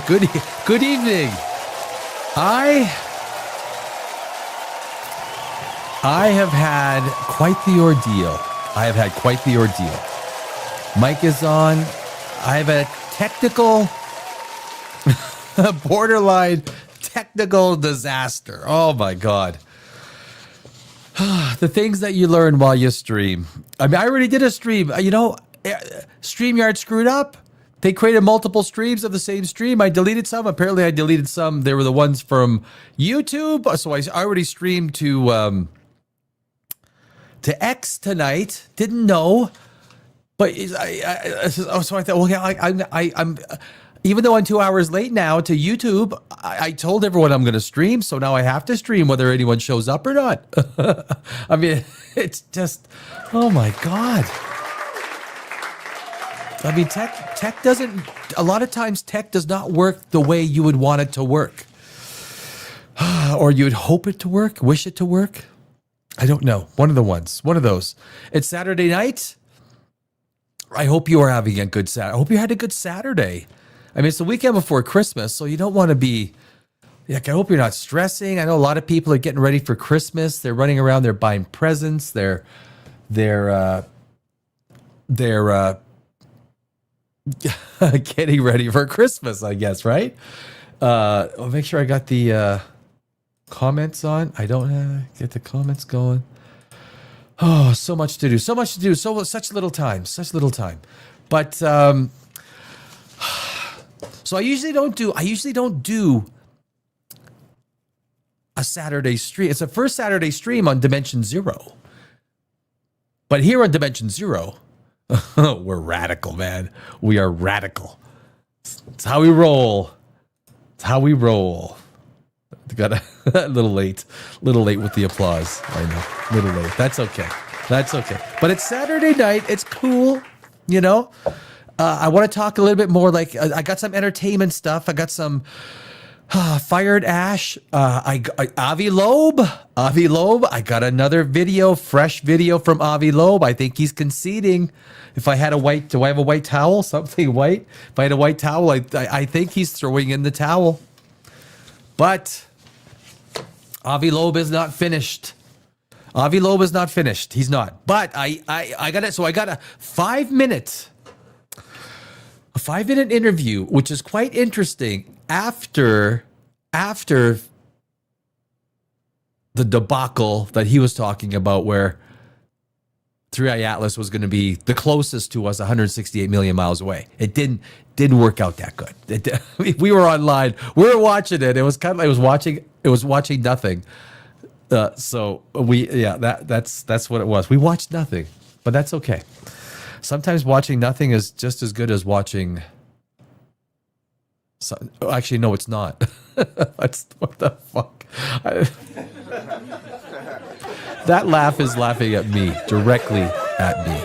Good evening. I have had quite the ordeal. Mic is on. I have a technical, borderline technical disaster. Oh my God. The things that you learn while you stream. I mean, I already did a stream. StreamYard screwed up. They created multiple streams of the same stream. I deleted some. Apparently, I deleted some. They were the ones from YouTube. So I already streamed to X tonight. Didn't know, but so I thought, well, yeah, I'm even though I'm 2 hours late now to YouTube. I told everyone I'm going to stream, so now I have to stream whether anyone shows up or not. I mean, it's just, oh my God. I mean, tech doesn't, a lot of times tech does not work the way you would want it to work. Or you would hope it to work, wish it to work. I don't know. One of those. It's Saturday night. I hope you are having a good Saturday. I hope you had a good Saturday. I mean, it's the weekend before Christmas, so you don't want to be, like, I hope you're not stressing. I know a lot of people are getting ready for Christmas. They're running around, they're buying presents. They're getting ready for Christmas, I guess, right? I'll make sure I got the comments on. I don't get the comments going. Oh, so much to do. Such little time. But so I usually don't do a Saturday stream. It's the first Saturday stream on Dimension Zero. But here on Dimension Zero, we're radical, man. We are radical. It's how we roll. Got a little late with the applause. I know, a little late. That's okay. But it's Saturday night. It's cool, you know. I want to talk a little bit more. Like, I got some entertainment stuff. I got some Fired Ash. Avi Loeb. I got another video, fresh video from Avi Loeb. I think he's conceding. If I had do I have a white towel? Something white? If I had a white towel, I think he's throwing in the towel. But Avi Loeb is not finished. He's not. But I got it. So I got a 5-minute interview, which is quite interesting after the debacle that he was talking about, where 3i Atlas was going to be the closest to us 168 million miles away. It didn't work out that good. We were online. We were watching it. It was kind of like it was watching nothing. That's what it was. We watched nothing, but that's okay. Sometimes watching nothing is just as good as watching. Actually, no, it's not. What the fuck? That laugh is laughing at me, directly at me.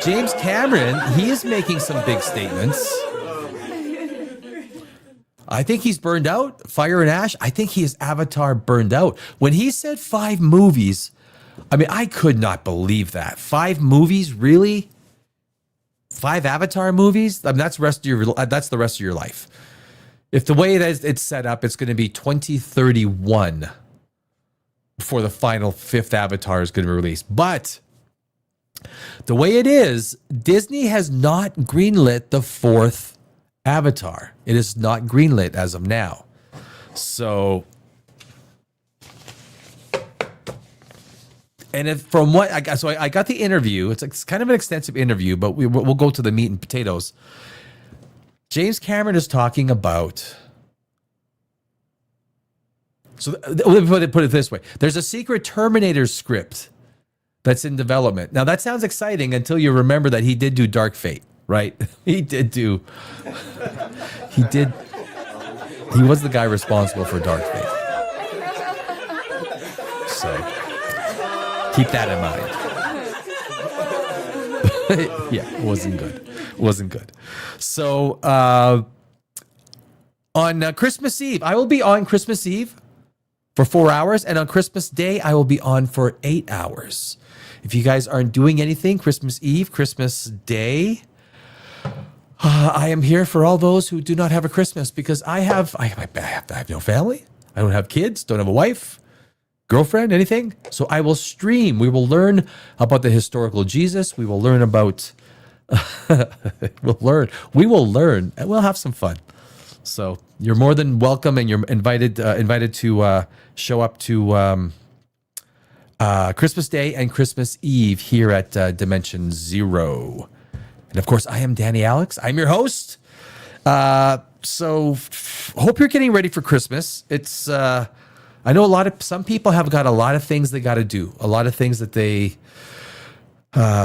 James Cameron, he is making some big statements. I think he's burned out. Fire and Ash, I think he is Avatar burned out. When he said 5 movies, I mean, I could not believe that. 5 movies, really? 5 Avatar movies? I mean, that's the rest of your life. If the way it's set up, it's going to be 2031 before the final 5th Avatar is going to be released. But the way it is, Disney has not greenlit the 4th Avatar. It is not greenlit as of now. So, and from what I got, I got the interview. It's kind of an extensive interview, but we'll go to the meat and potatoes. James Cameron is talking about. So let me put it this way: there's a secret Terminator script that's in development. Now that sounds exciting until you remember that he did do Dark Fate, right? He was the guy responsible for Dark Fate. So keep that in mind. Yeah, it wasn't good. So on Christmas Eve, I will be on Christmas Eve for 4 hours, and on Christmas Day, I will be on for 8 hours. If you guys aren't doing anything, Christmas Eve, Christmas Day, I am here for all those who do not have a Christmas because I have no family. I don't have kids, don't have a wife, girlfriend, anything. So I will stream. We will learn about the historical Jesus. We will learn about, we will learn, and we'll have some fun. So you're more than welcome, and you're invited to show up to Christmas Day and Christmas Eve here at Dimension Zero. And of course, I am Danny Alex. I'm your host. So hope you're getting ready for Christmas. It's I know some people have got a lot of things they got to do, a lot of things that they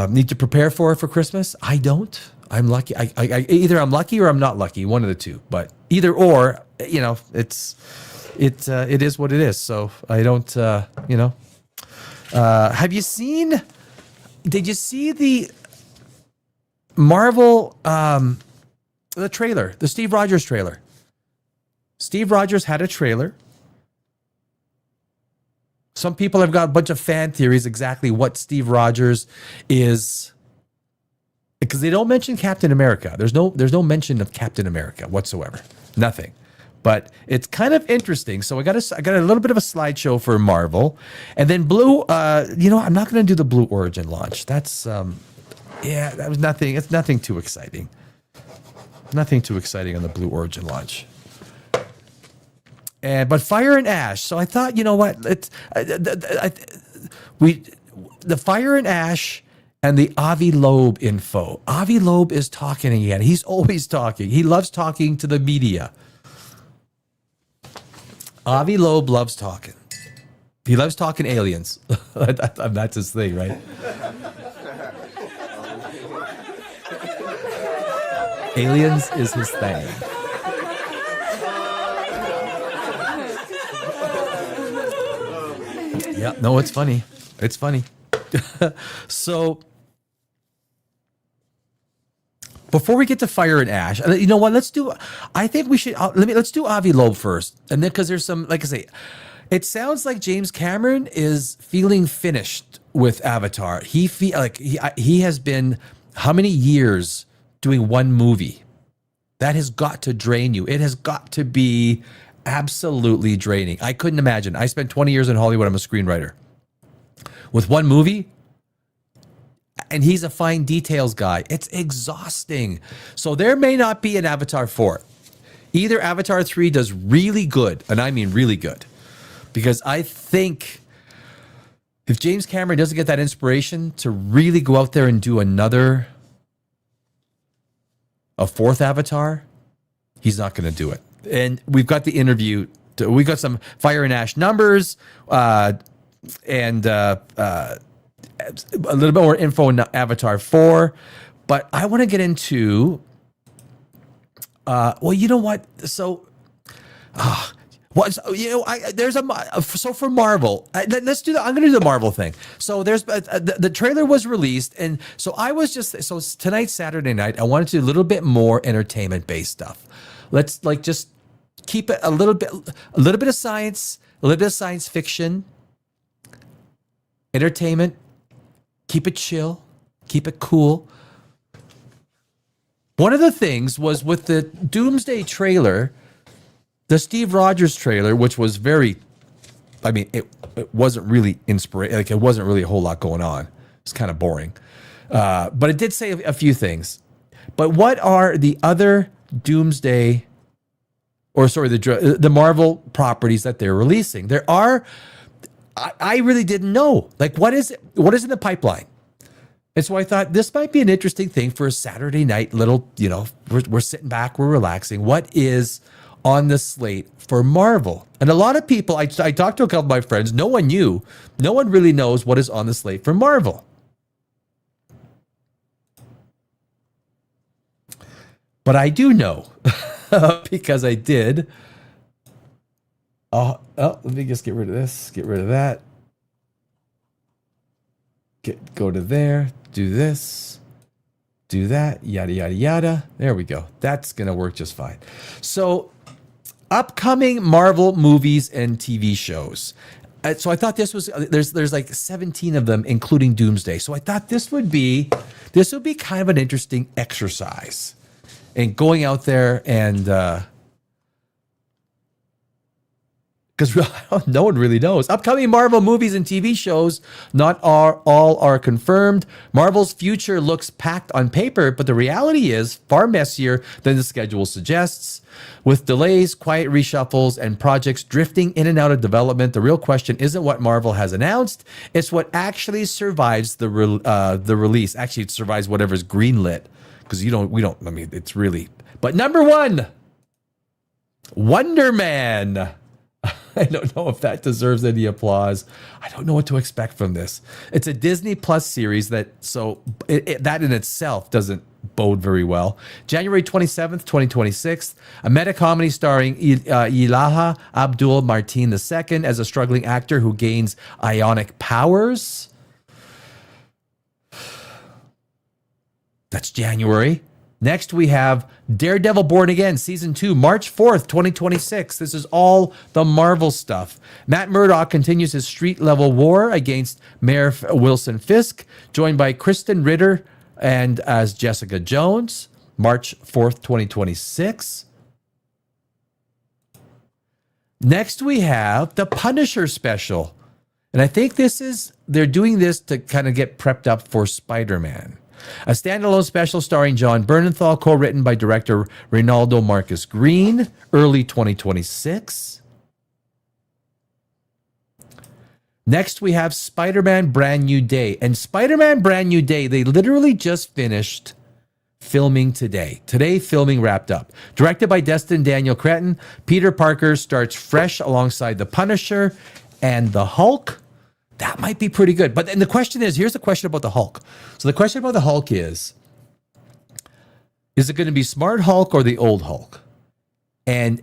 need to prepare for Christmas. I don't. I'm lucky. I either I'm lucky or I'm not lucky, one of the two. But either or, it is what it is. So I don't, have you seen? Did you see the Marvel, the trailer, the Steve Rogers trailer? Steve Rogers had a trailer. Some people have got a bunch of fan theories exactly what Steve Rogers is, because they don't mention Captain America. There's no mention of Captain America whatsoever. Nothing. But it's kind of interesting. So I got a little bit of a slideshow for Marvel, and then Blue. I'm not going to do the Blue Origin launch. That's that was nothing. It's nothing too exciting. Nothing too exciting on the Blue Origin launch. But Fire and Ash. So I thought, you know what? It's the Fire and Ash and the Avi Loeb info. Avi Loeb is talking again. He's always talking. He loves talking to the media. Avi Loeb loves talking. He loves talking aliens. That's his thing, right? Aliens is his thing. Yeah, no, it's funny. It's funny. So, before we get to Fire and Ash, you know what? Let's do Avi Loeb first, and then because there's some, like I say, it sounds like James Cameron is feeling finished with Avatar. He has been how many years doing one movie? That has got to drain you. It has got to be absolutely draining. I couldn't imagine. I spent 20 years in Hollywood. I'm a screenwriter. With one movie, and he's a fine details guy. It's exhausting. So there may not be an Avatar 4. Either Avatar 3 does really good, and I mean really good, because I think if James Cameron doesn't get that inspiration to really go out there and do a fourth Avatar, he's not going to do it. And we've got the interview. We got some Fire and Ash numbers, and a little bit more info on Avatar 4. But I want to get into, well, you know what? So, so for Marvel, let's do that. I'm going to do the Marvel thing. So there's the trailer was released, and so tonight, Saturday night, I wanted to do a little bit more entertainment based stuff. Let's just keep it a little bit of science, a little bit of science fiction, entertainment. Keep it chill, keep it cool. One of the things was with the Doomsday trailer, the Steve Rogers trailer, which was it wasn't really inspiring. Like, it wasn't really a whole lot going on. It's kind of boring. But it did say a few things. But what are the other Doomsday, the Marvel properties that they're releasing? There are, I really didn't know. Like, what is in the pipeline? And so I thought this might be an interesting thing for a Saturday night little, we're sitting back, we're relaxing. What is on the slate for Marvel? And a lot of people, I talked to a couple of my friends, no one really knows what is on the slate for Marvel. But I do know, because I did. Oh, let me just get rid of this, get rid of that. Go to there, do this, do that, yada, yada, yada. There we go. That's going to work just fine. So, upcoming Marvel movies and TV shows. So I thought this was, there's like 17 of them, including Doomsday. So I thought this would be kind of an interesting exercise. and going out there and because no one really knows. Upcoming Marvel movies and TV shows, not all are confirmed. Marvel's future looks packed on paper, but the reality is far messier than the schedule suggests. With delays, quiet reshuffles, and projects drifting in and out of development, the real question isn't what Marvel has announced, it's what actually survives the release. Actually, it survives whatever's greenlit. Because it's really... But number one, Wonder Man. I don't know if that deserves any applause. I don't know what to expect from this. It's a Disney Plus series that in itself doesn't bode very well. January 27th, 2026, a meta comedy starring Ilaha Abdul Martin II as a struggling actor who gains ionic powers. That's January. Next, we have Daredevil Born Again, Season 2, March 4th, 2026. This is all the Marvel stuff. Matt Murdock continues his street-level war against Mayor Wilson Fisk, joined by Kristen Ritter and as Jessica Jones, March 4th, 2026. Next, we have the Punisher special. And I think they're doing this to kind of get prepped up for Spider-Man. A standalone special starring John Bernthal, co-written by director Reynaldo Marcus Green, early 2026. Next, we have Spider-Man Brand New Day. And Spider-Man Brand New Day, they literally just finished filming today. Today, filming wrapped up. Directed by Destin Daniel Cretton, Peter Parker starts fresh alongside the Punisher and the Hulk. That might be pretty good. But then the question is, here's the question about the Hulk. So the question about the Hulk is it going to be Smart Hulk or the old Hulk? And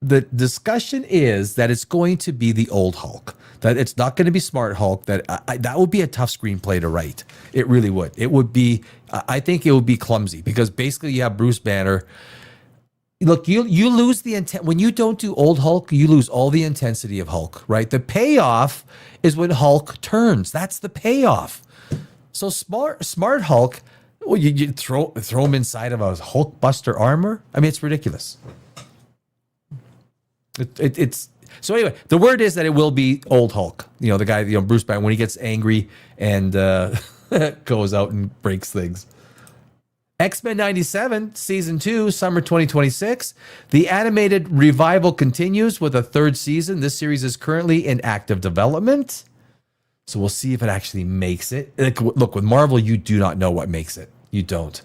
the discussion is that it's going to be the old Hulk. That it's not going to be Smart Hulk. That would be a tough screenplay to write. It really would. It would be, I think it would be clumsy because basically you have Bruce Banner. Look, you lose the intent when you don't do old Hulk. You lose all the intensity of Hulk, right? The payoff is when Hulk turns. That's the payoff. So smart Hulk, well, you throw him inside of a Hulkbuster armor. I mean, it's ridiculous. It's so anyway. The word is that it will be old Hulk. You know, the guy, Bruce Banner, when he gets angry and goes out and breaks things. X-Men 97, Season 2, Summer 2026. The animated revival continues with a third season. This series is currently in active development. So we'll see if it actually makes it. Look, with Marvel, you do not know what makes it. You don't.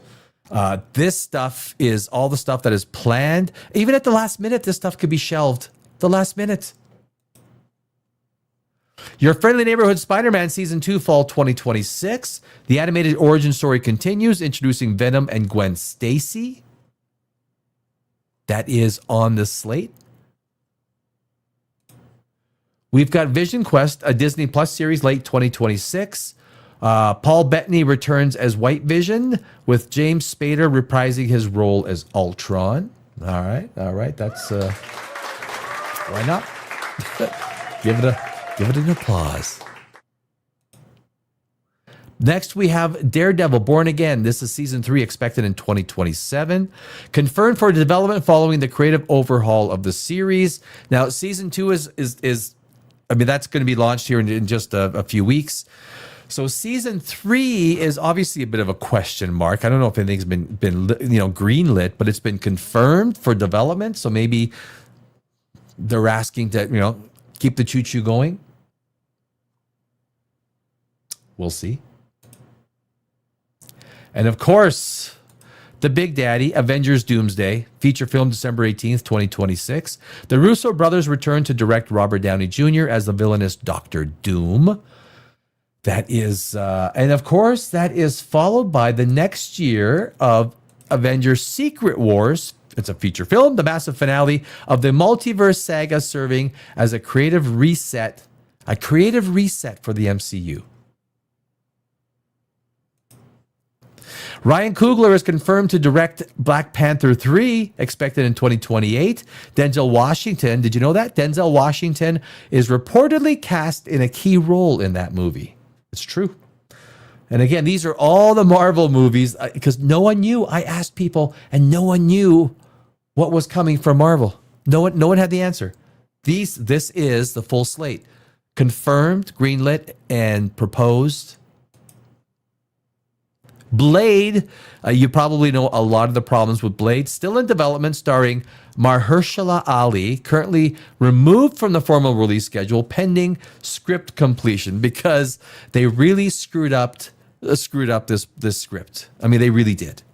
This stuff is all the stuff that is planned. Even at the last minute, this stuff could be shelved. The last minute. Your Friendly Neighborhood Spider-Man Season 2, Fall 2026. The animated origin story continues, introducing Venom and Gwen Stacy. That is on the slate. We've got Vision Quest, a Disney Plus series, late 2026. Paul Bettany returns as White Vision, with James Spader reprising his role as Ultron. All right. That's why not? Give it an applause. Next, we have Daredevil Born Again. This is Season 3, expected in 2027. Confirmed for development following the creative overhaul of the series. Now, Season 2 is that's going to be launched here in just a few weeks. So Season 3 is obviously a bit of a question mark. I don't know if anything's been greenlit, but it's been confirmed for development. So maybe they're asking to, keep the choo-choo going. We'll see. And of course, the Big Daddy, Avengers Doomsday, feature film December 18th, 2026. The Russo brothers return to direct Robert Downey Jr. as the villainous Doctor Doom. That is, and of course, that is followed by the next year of Avengers Secret Wars. It's a feature film, the massive finale of the multiverse saga, serving as a creative reset for the MCU. Ryan Coogler is confirmed to direct Black Panther 3, expected in 2028. Denzel Washington, did you know that? Denzel Washington is reportedly cast in a key role in that movie. It's true. And again, these are all the Marvel movies because no one knew. I asked people, and no one knew what was coming from Marvel. No one had the answer. This is the full slate, confirmed, greenlit, and proposed. Blade, you probably know a lot of the problems with Blade. Still in development, starring Mahershala Ali, currently removed from the formal release schedule pending script completion because they really screwed up this script. I mean, they really did.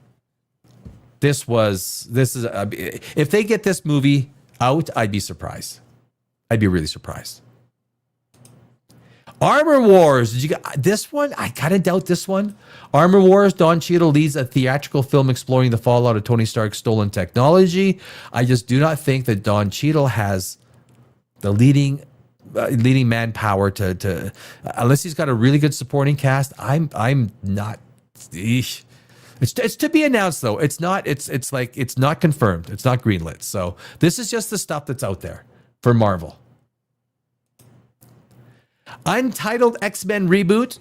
This is if they get this movie out, I'd be surprised. I'd be really surprised. Armor Wars. Did you get this one? I kind of doubt this one. Armor Wars. Don Cheadle leads a theatrical film exploring the fallout of Tony Stark's stolen technology. I just do not think that Don Cheadle has the leading manpower to unless he's got a really good supporting cast. I'm not. Eesh. It's to be announced though. It's not. It's like it's not confirmed. It's not greenlit. So this is just the stuff that's out there for Marvel. Untitled X-Men reboot,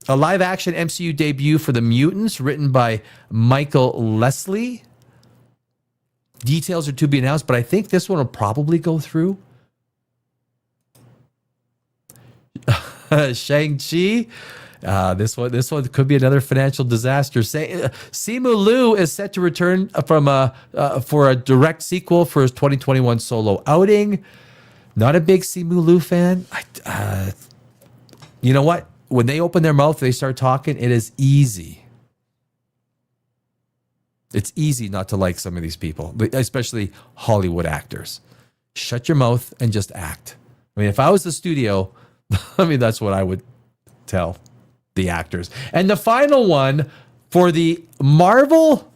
a live-action MCU debut for the Mutants, written by Michael Leslie. Details are to be announced, but I think this one will probably go through. Shang-Chi. This one could be another financial disaster. Simu Liu is set to return for a direct sequel for his 2021 solo outing. Not a big Simu Liu fan. You know what? When they open their mouth, they start talking, it is easy. It's easy not to like some of these people, especially Hollywood actors. Shut your mouth and just act. I mean, if I was the studio, I mean, that's what I would tell the actors. And the final one for the Marvel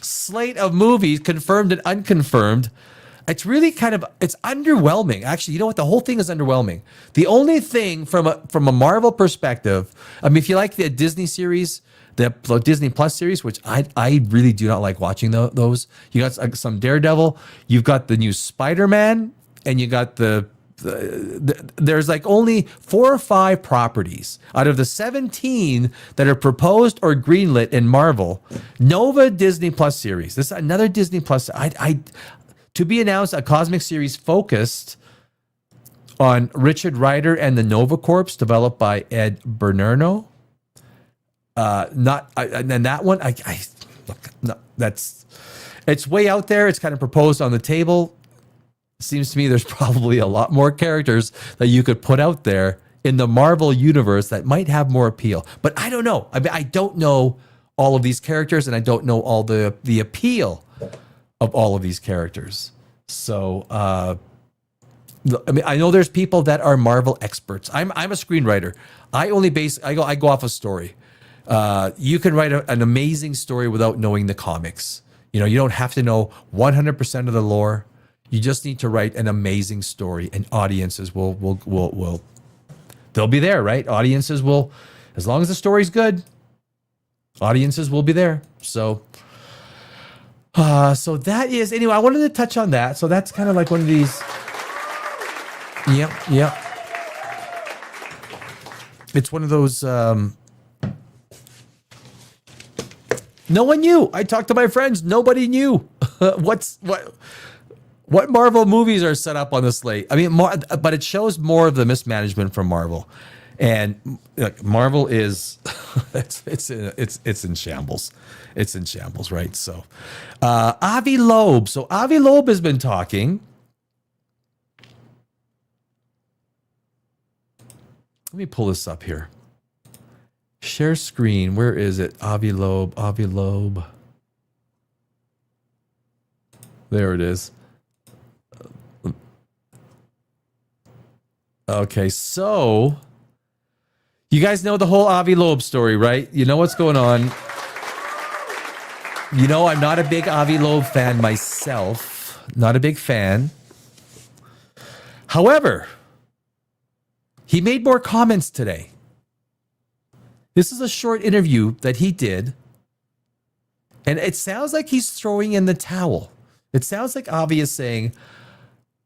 slate of movies, confirmed and unconfirmed, it's really it's underwhelming. Actually, you know what? The whole thing is underwhelming. The only thing from a Marvel perspective, I mean, if you like the Disney series, the Disney Plus series, which I really do not like watching those. You got some Daredevil, you've got the new Spider-Man, and you got there's like only 4 or 5 properties out of the 17 that are proposed or greenlit in Marvel. Nova Disney Plus series. This is another Disney Plus. To be announced, a cosmic series focused on Richard Rider and the Nova Corps, developed by Ed Bernardo. And that one, it's way out there. It's kind of proposed on the table. It seems to me there's probably a lot more characters that you could put out there in the Marvel universe that might have more appeal. But I don't know. I mean, I don't know all of these characters, and I don't know all the appeal of all of these characters. So, I mean, I know there's people that are Marvel experts. I'm a screenwriter. I go off a story. You can write an amazing story without knowing the comics. You know, you don't have to know 100% of the lore. You just need to write an amazing story, and audiences will they'll be there, right? Audiences will, as long as the story's good, audiences will be there. So that is, anyway, I wanted to touch on that. So that's kind of like one of these. Yep. It's one of those, no one knew. I talked to my friends. Nobody knew what Marvel movies are set up on the slate. I mean, but it shows more of the mismanagement from Marvel. And Marvel is it's in shambles. It's in shambles, right? So Avi Loeb. So Avi Loeb has been talking. Let me pull this up here. Share screen. Where is it? Avi Loeb. Avi Loeb. There it is. Okay, so you guys know the whole Avi Loeb story, right? You know what's going on. You know, I'm not a big Avi Loeb fan myself. Not a big fan. However, he made more comments today. This is a short interview that he did, and it sounds like he's throwing in the towel. It sounds like Avi is saying,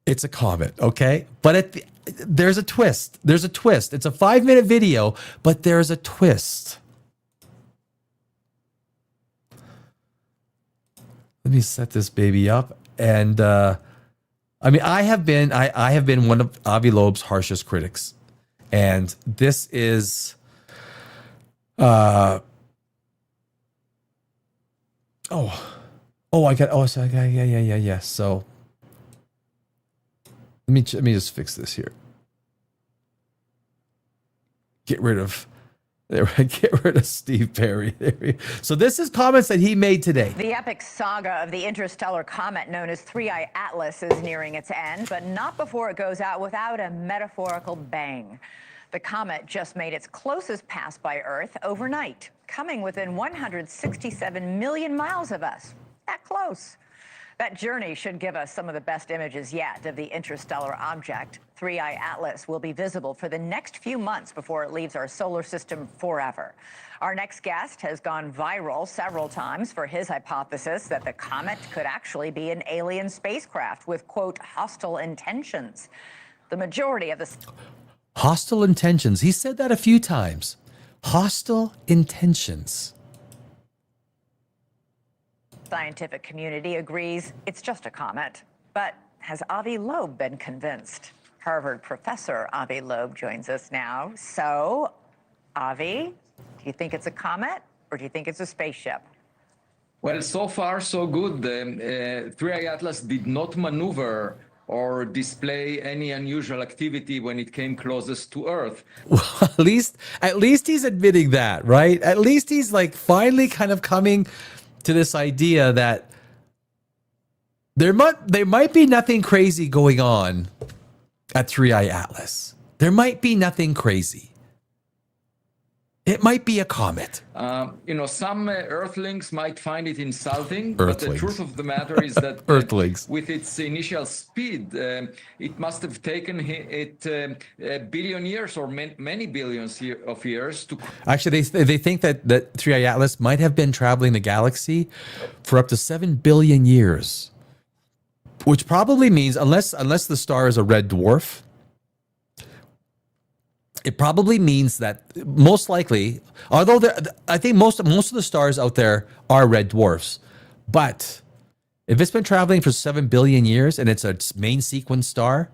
it's a comet, okay? But there's a twist. There's a twist. It's a 5-minute video, but there's a twist. Let me set this baby up. And I mean, I have been one of Avi Loeb's harshest critics, and this is I got so yeah. So let me just fix this here. Get rid of Steve Perry. So this is comments that he made today. The epic saga of the interstellar comet known as 3I Atlas is nearing its end, but not before it goes out without a metaphorical bang. The comet just made its closest pass by Earth overnight, coming within 167 million miles of us. That close. That journey should give us some of the best images yet of the interstellar object. 3I Atlas will be visible for the next few months before it leaves our solar system forever. Our next guest has gone viral several times for his hypothesis that the comet could actually be an alien spacecraft with, quote, hostile intentions. The majority of the... Hostile intentions. He said that a few times. Hostile intentions. Scientific community agrees it's just a comet. But has Avi Loeb been convinced? Harvard professor Avi Loeb joins us now. So, Avi, do you think it's a comet or do you think it's a spaceship? Well, so far so good. 3I Atlas did not maneuver or display any unusual activity when it came closest to Earth. Well, at least he's admitting that, right? At least he's like finally kind of coming to this idea that there might be nothing crazy going on at 3I Atlas. There might be nothing crazy. It might be a comet. Some Earthlings might find it insulting, Earthlings. But the truth of the matter is that Earthlings. With its initial speed, it must have taken it a billion years or many billions of years to... Actually, they think that 3I Atlas might have been traveling the galaxy for up to 7 billion years, which probably means, unless the star is a red dwarf, it probably means that most likely, although I think most of the stars out there are red dwarfs, but if it's been traveling for 7 billion years and it's a main sequence star,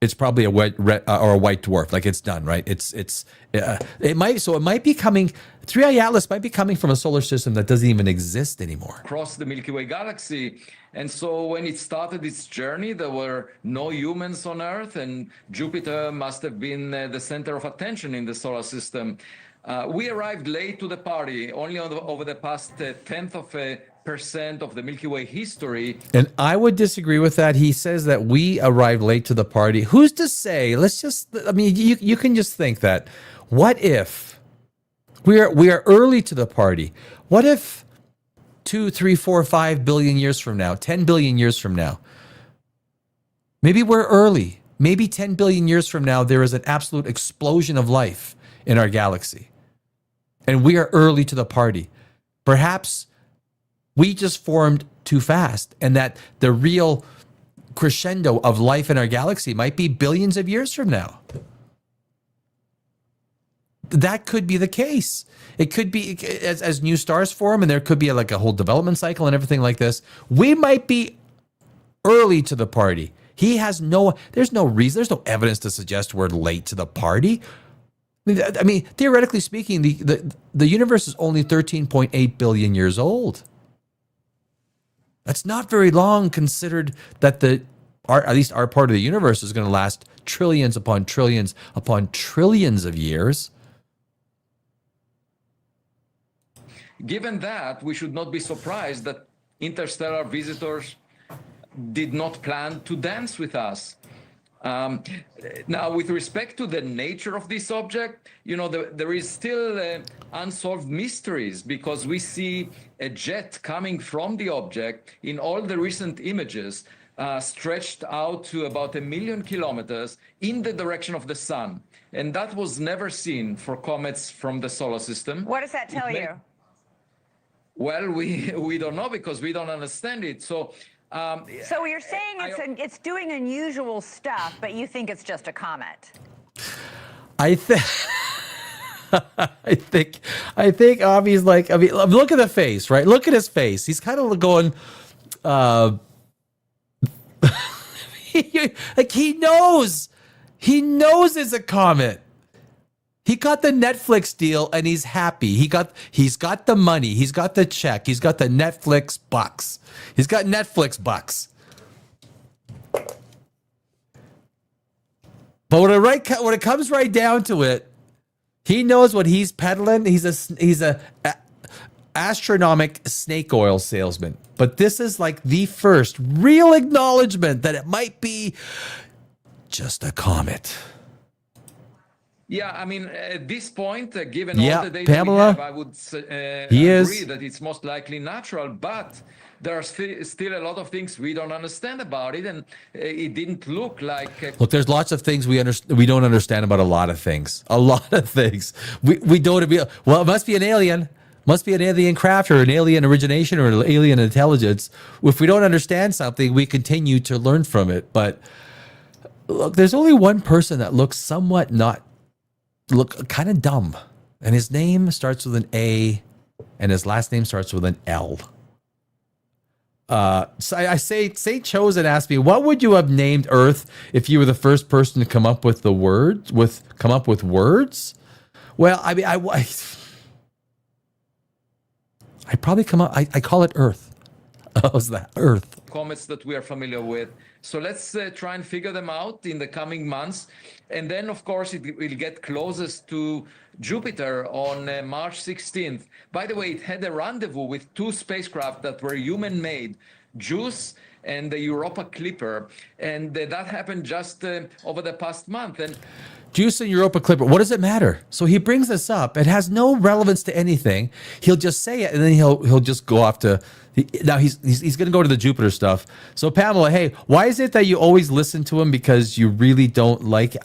it's probably a white dwarf. Like it's done, right? It might be coming. 3I Atlas might be coming from a solar system that doesn't even exist anymore. Across the Milky Way galaxy. And so when it started its journey, there were no humans on Earth, and Jupiter must have been the center of attention in the solar system. We arrived late to the party, only over the past 10th of a percent of the Milky Way history. And I would disagree with that. He says that we arrived late to the party. Who's to say? You can just think that. What if we are early to the party? What if 2, 3, 4, 5 billion years from now, 10 billion years from now, maybe we're early. Maybe 10 billion years from now, there is an absolute explosion of life in our galaxy. And we are early to the party. Perhaps we just formed too fast, and that the real crescendo of life in our galaxy might be billions of years from now. That could be the case. It could be as new stars form, and there could be like a whole development cycle and everything like this. We might be early to the party. There's no reason, there's no evidence to suggest we're late to the party. I mean, theoretically speaking, the universe is only 13.8 billion years old. That's not very long, considered that at least our part of the universe is going to last trillions upon trillions upon trillions of years. Given that, we should not be surprised that interstellar visitors did not plan to dance with us. Now, with respect to the nature of this object, there is still unsolved mysteries, because we see a jet coming from the object in all the recent images, stretched out to about 1 million kilometers in the direction of the sun. And that was never seen for comets from the solar system. What does that tell you? Well, we don't know, because we don't understand it. So you're saying it's doing unusual stuff, but you think it's just a comet? I think Avi's like, I mean, look at the face, right? Look at his face. He's kind of going, like he knows it's a comet. He got the Netflix deal and he's happy. He's got the money. He's got the check. He's got the Netflix bucks. He's got Netflix bucks. But when it comes right down to it, he knows what he's peddling. He's a astronomic snake oil salesman. But this is like the first real acknowledgement that it might be just a comet. Yeah, I mean, at this point, given all the data Pamela, we have, I would agree that it's most likely natural, but there are still a lot of things we don't understand about it, and it didn't look like... Look, there's lots of things we don't understand about a lot of things. A lot of things. We don't... Well, it must be an alien. Must be an alien craft or an alien origination or an alien intelligence. If we don't understand something, we continue to learn from it. But look, there's only one person that looks somewhat look kind of dumb, and his name starts with an A and his last name starts with an L. So I say Chosen asked me, what would you have named Earth if you were the first person to come up with the words words? Well, I mean, I probably I call it Earth. How's that? Earth. Comets that we are familiar with. So let's try and figure them out in the coming months. And then, of course, it will get closest to Jupiter on March 16th. By the way, it had a rendezvous with two spacecraft that were human-made, JUICE and the Europa Clipper. And that happened just over the past month. And JUICE and Europa Clipper, what does it matter? So he brings this up. It has no relevance to anything. He'll just say it, and then he'll just go off to... Now he's going to go to the Jupiter stuff. So Pamela, hey, why is it that you always listen to him because you really don't like?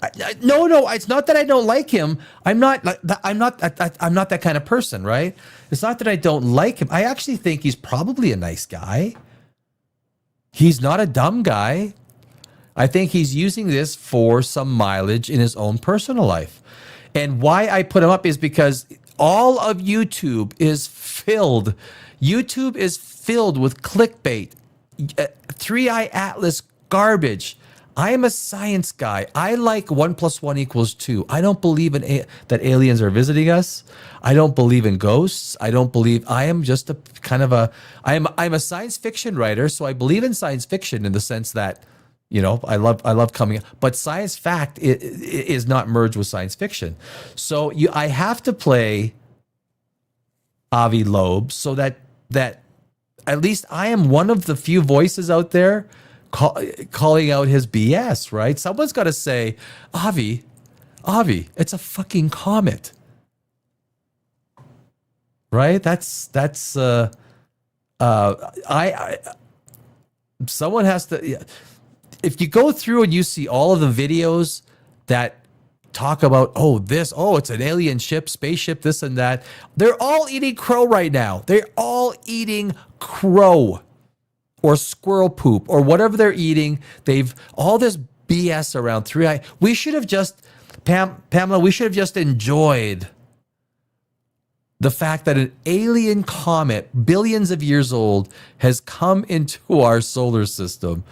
No, it's not that I don't like him. I'm not that kind of person, right? It's not that I don't like him. I actually think he's probably a nice guy. He's not a dumb guy. I think he's using this for some mileage in his own personal life. And why I put him up is because all of YouTube is filled with clickbait, 3i Atlas garbage. I am a science guy. I like 1 + 1 = 2. I don't believe in that aliens are visiting us. I don't believe in ghosts. I am just a kind of I'm a science fiction writer, so I believe in science fiction in the sense that, you know, I love coming, but science fact is not merged with science fiction. So I have to play Avi Loeb so that at least I am one of the few voices out there calling out his BS, right? Someone's got to say, Avi, it's a fucking comet, right? Someone has to. If you go through and you see all of the videos that talk about, it's an alien ship, spaceship, this and that. They're all eating crow right now. They're all eating crow or squirrel poop or whatever they're eating. They've all this BS around 3i. We should have just, Pamela, we should have just enjoyed the fact that an alien comet, billions of years old, has come into our solar system.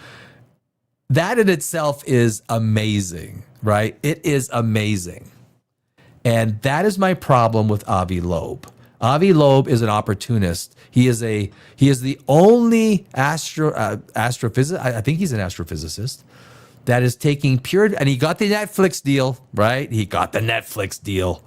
That in itself is amazing, right? It is amazing. And that is my problem with Avi Loeb. Avi Loeb is an opportunist. He is the only astrophysicist, I think he's an astrophysicist, that is taking pure, and he got the Netflix deal, right? He got the Netflix deal.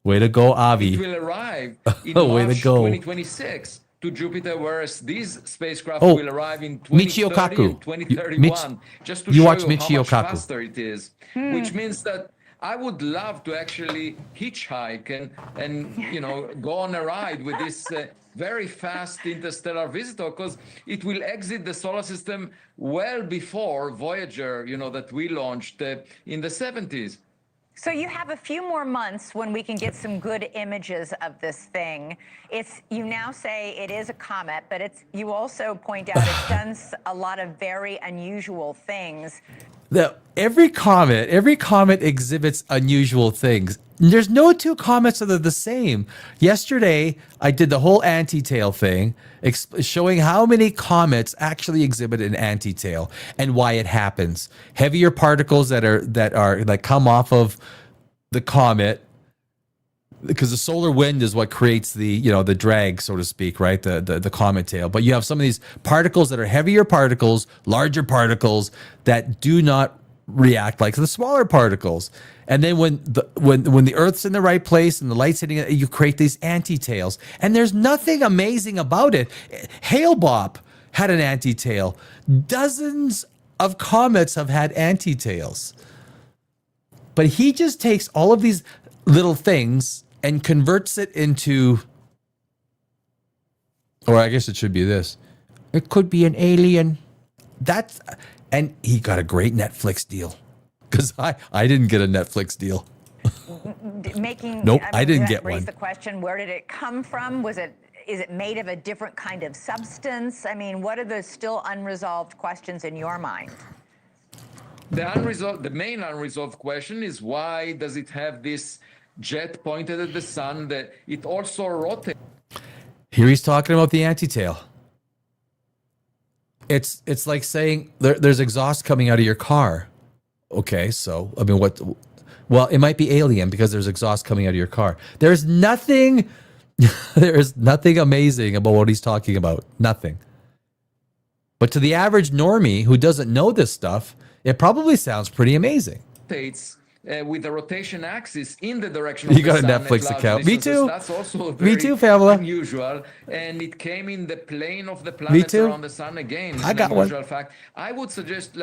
Way to go, Avi. It will arrive in March 2026. To Jupiter, whereas these spacecraft will arrive in 2030 and 2031, just to show you how much faster it is. Which means that I would love to actually hitchhike and go on a ride with this very fast interstellar visitor, because it will exit the solar system well before Voyager, that we launched in the 70s. So you have a few more months when we can get some good images of this thing. You now say it is a comet, but you also point out it's done a lot of very unusual things. Every comet exhibits unusual things. There's no two comets that are the same. Yesterday, I did the whole anti-tail thing, showing how many comets actually exhibit an anti-tail and why it happens. Heavier particles that come off of the comet, because the solar wind is what creates the drag, so to speak, right? The comet tail. But you have some of these particles that are heavier particles, larger particles that do not react like the smaller particles. And then when the Earth's in the right place and the light's hitting it, you create these anti-tails. And there's nothing amazing about it. Hale-Bopp had an anti-tail. Dozens of comets have had anti-tails. But he just takes all of these little things and converts it into, or I guess it should be this. It could be an alien. And he got a great Netflix deal, because I didn't get a Netflix deal. Nope, I didn't get one. Raise the question: where did it come from? Is it made of a different kind of substance? I mean, what are the still unresolved questions in your mind? The main unresolved question is, why does it have this jet pointed at the sun that it also rotates? Here he's talking about the anti-tail. It's like saying there's exhaust coming out of your car. Okay, so I mean, what? Well, it might be alien because there's exhaust coming out of your car. There's nothing amazing about what he's talking about. Nothing. But to the average normie who doesn't know this stuff, it probably sounds pretty amazing. With the rotation axis in the direction of you got the a sun Netflix account. Me too. That's also very Me too, Pamela. unusual. And it came in the plane of the planets around the sun again. I got one. Fact. I would suggest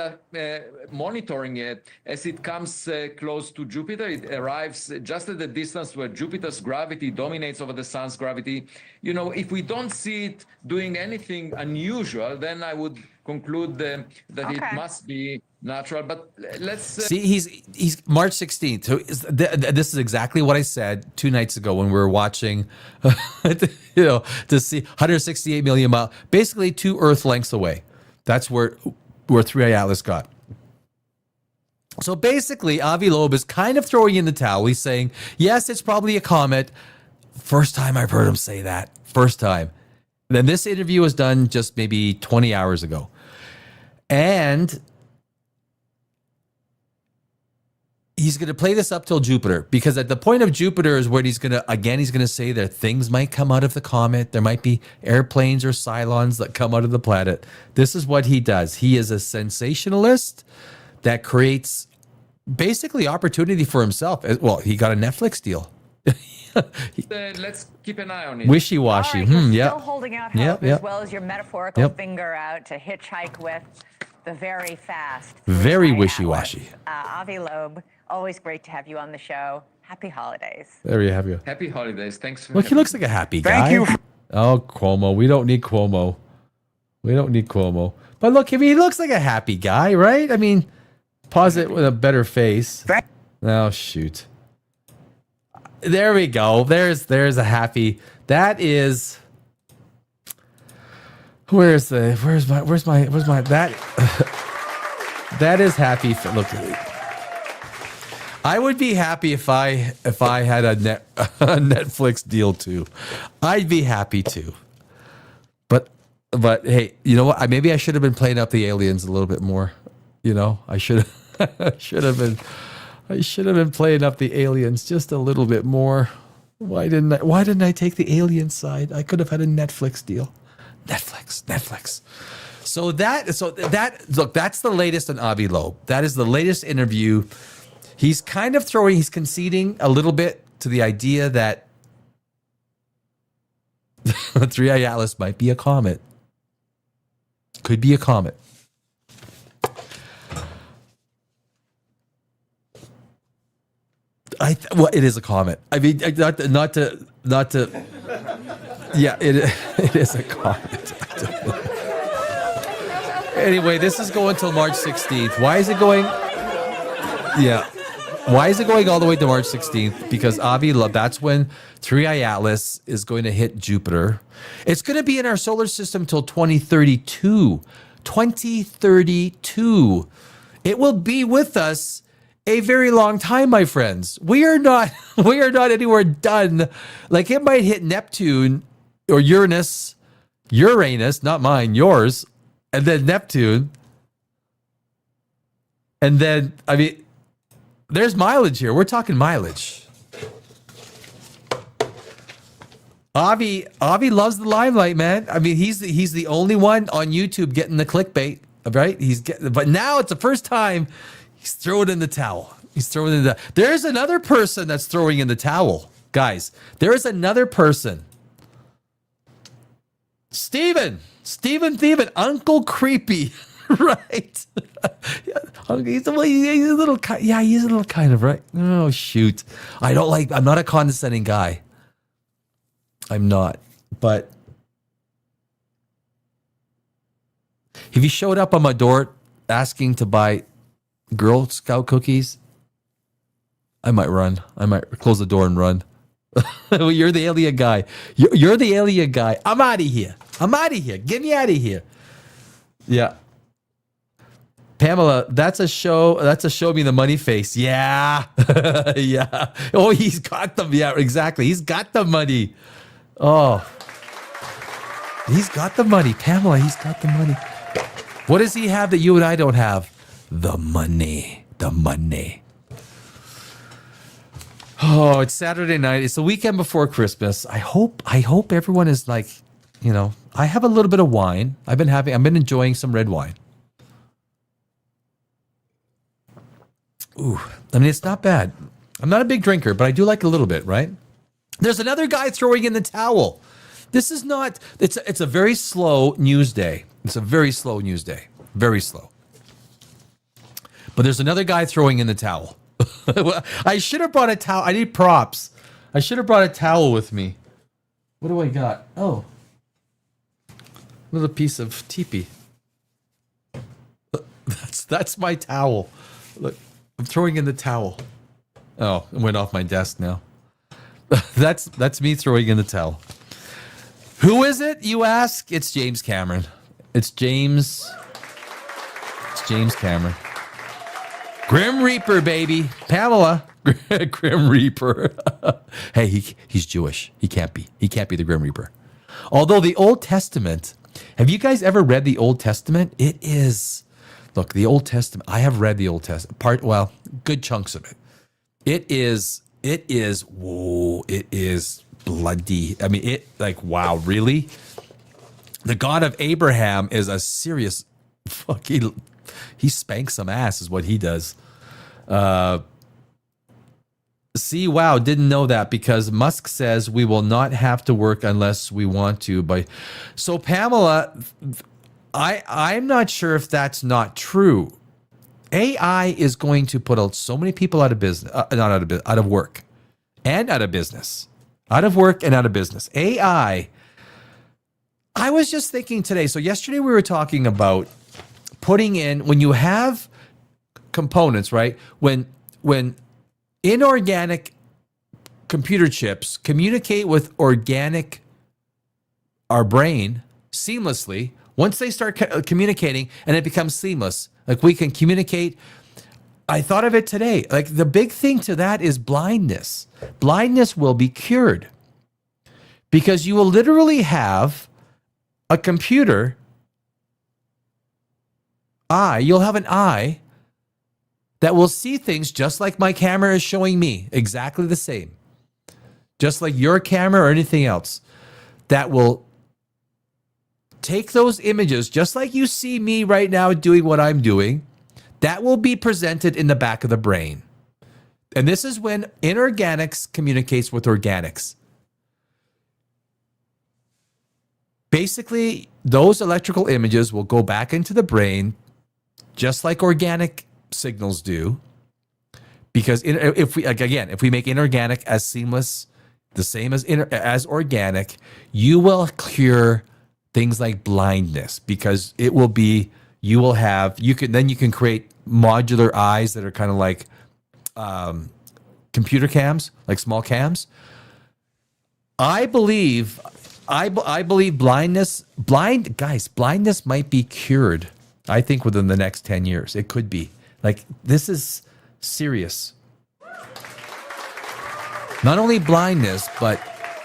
monitoring it as it comes close to Jupiter. It arrives just at the distance where Jupiter's gravity dominates over the sun's gravity. You know, if we don't see it doing anything unusual, then I would conclude that it must be natural. But let's see. He's March 16th. So this is exactly what I said 2 nights ago when we were watching, to see 168 million miles, basically 2 Earth lengths away. That's where 3i Atlas got. So basically, Avi Loeb is kind of throwing in the towel. He's saying, yes, it's probably a comet. First time I've heard him say that. First time. Then this interview was done just maybe 20 hours ago. And he's going to play this up till Jupiter, because at the point of Jupiter is where he's going to say that things might come out of the comet. There might be airplanes or Cylons that come out of the planet. This is what he does. He is a sensationalist that creates basically opportunity for himself. Well, he got a Netflix deal. Let's keep an eye on it. Wishy-washy. All right, still holding out hope, as well as your metaphorical Yep. finger out to hitchhike with the very fast. Very wishy-washy. Avi Loeb, always great to have you on the show. Happy holidays. There you have you. Happy holidays. Thanks for Look, he looks like a happy guy. Thank you. Oh, Cuomo. We don't need Cuomo. We don't need Cuomo. But look, he looks like a happy guy, right? I mean, pause it with a better face. Oh, shoot. There we go. There's a happy. That is. Where's my that that is happy. Look, I would be happy if I had a Netflix deal too. I'd be happy too. But hey, you know what? Maybe I should have been playing up the aliens a little bit more. You know, I should have been playing up the aliens just a little bit more. Why didn't I take the alien side? I could have had a Netflix deal. Netflix. So that's the latest on Avi Loeb. That is the latest interview. He's conceding a little bit to the idea that 3i Atlas might be a comet. Could be a comet. It is a comet. I mean, not to. Yeah, it is a comet. Anyway, this is going till March 16th. Why is it going? Yeah. Why is it going all the way to March 16th? Because Avi Loeb, that's when 3i Atlas is going to hit Jupiter. It's going to be in our solar system till 2032. 2032. it will be with us a very long time, my friends. We are not anywhere done. Like, it might hit Neptune or Uranus, not mine, yours, and then Neptune. And then, I mean, there's mileage here. We're talking mileage. Avi loves the limelight, man. I mean, he's the only one on YouTube getting the clickbait, right? But now it's the first time he's throwing in the towel. There's another person that's throwing in the towel, guys. There is another person. Steven, Uncle Creepy, right? He's a little kind of, right? Oh, shoot. I'm not a condescending guy. I'm not. But if he showed up on my door asking to buy Girl Scout cookies, I might run. I might close the door and run. You're the alien guy. You're the alien guy. I'm out of here. Get me out of here. Yeah. Pamela, that's a show me the money face. Yeah. Yeah. Oh, he's got them. Yeah, exactly. He's got the money. Oh. He's got the money. Pamela, he's got the money. What does he have that you and I don't have? The money. Oh, it's Saturday night. It's the weekend before Christmas. I hope everyone is like, I have a little bit of wine. I've been enjoying some red wine. Ooh, I mean, it's not bad. I'm not a big drinker, but I do like a little bit, right? There's another guy throwing in the towel. This is not, it's a very slow news day. It's a very slow news day. Very slow. But there's another guy throwing in the towel. I should have brought a towel. I need props. I should have brought a towel with me. What do I got? Oh. Little piece of teepee. That's my towel. Look, I'm throwing in the towel. Oh, it went off my desk now. That's me throwing in the towel. Who is it, you ask? It's James Cameron. It's James Cameron. Grim Reaper, baby. Pamela. Grim Reaper. Hey, he's Jewish. He can't be the Grim Reaper. Although the Old Testament, have you guys ever read the Old Testament? It is, look, the Old Testament, I have read the Old Testament. Good chunks of it. It is bloody. I mean, wow, really? The God of Abraham is a serious fucking, he spanks some ass is what he does. See, wow, didn't know that because Musk says we will not have to work unless we want to. So Pamela, I'm not sure if that's not true. AI is going to put so many people out of business, out of work and out of business. Out of work and out of business. AI, I was just thinking today, so yesterday we were talking about putting in, when you have components, right? When inorganic computer chips communicate with our brain seamlessly, once they start communicating and it becomes seamless, like we can communicate. I thought of it today. Like the big thing to that is blindness. Blindness will be cured because you will literally have a computer eye. You'll have an eye that will see things just like my camera is showing me, exactly the same. Just like your camera or anything else, that will take those images, just like you see me right now doing what I'm doing, that will be presented in the back of the brain. And this is when inorganics communicates with organics. Basically, those electrical images will go back into the brain just like organic signals do. Because if we make inorganic as seamless, the same as organic, you will cure things like blindness because it will be, you can create modular eyes that are kind of like computer cams, like small cams. I believe blindness might be cured. I think within the next 10 years, it could be. Like, this is serious. Not only blindness, but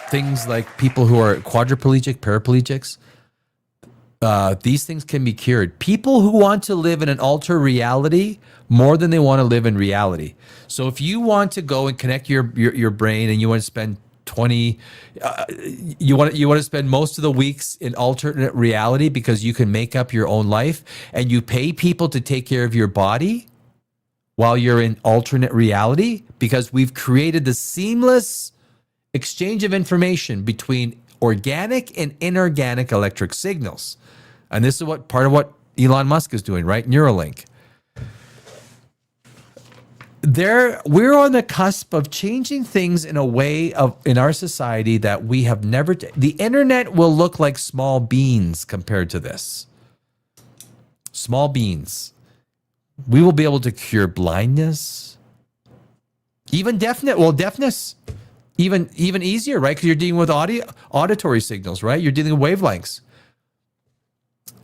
things like people who are quadriplegic, paraplegics. These things can be cured. People who want to live in an alternate reality more than they want to live in reality. So if you want to go and connect your brain and you want to spend 20, you want to spend most of the weeks in alternate reality because you can make up your own life, and you pay people to take care of your body while you're in alternate reality, because we've created the seamless exchange of information between organic and inorganic electric signals. And this is what part of what Elon Musk is doing, right? Neuralink. We're on the cusp of changing things in a way in our society that we have never. The internet will look like small beans compared to this. Small beans. We will be able to cure blindness, even deafness, even easier, right? Because you're dealing with auditory signals, right? You're dealing with wavelengths.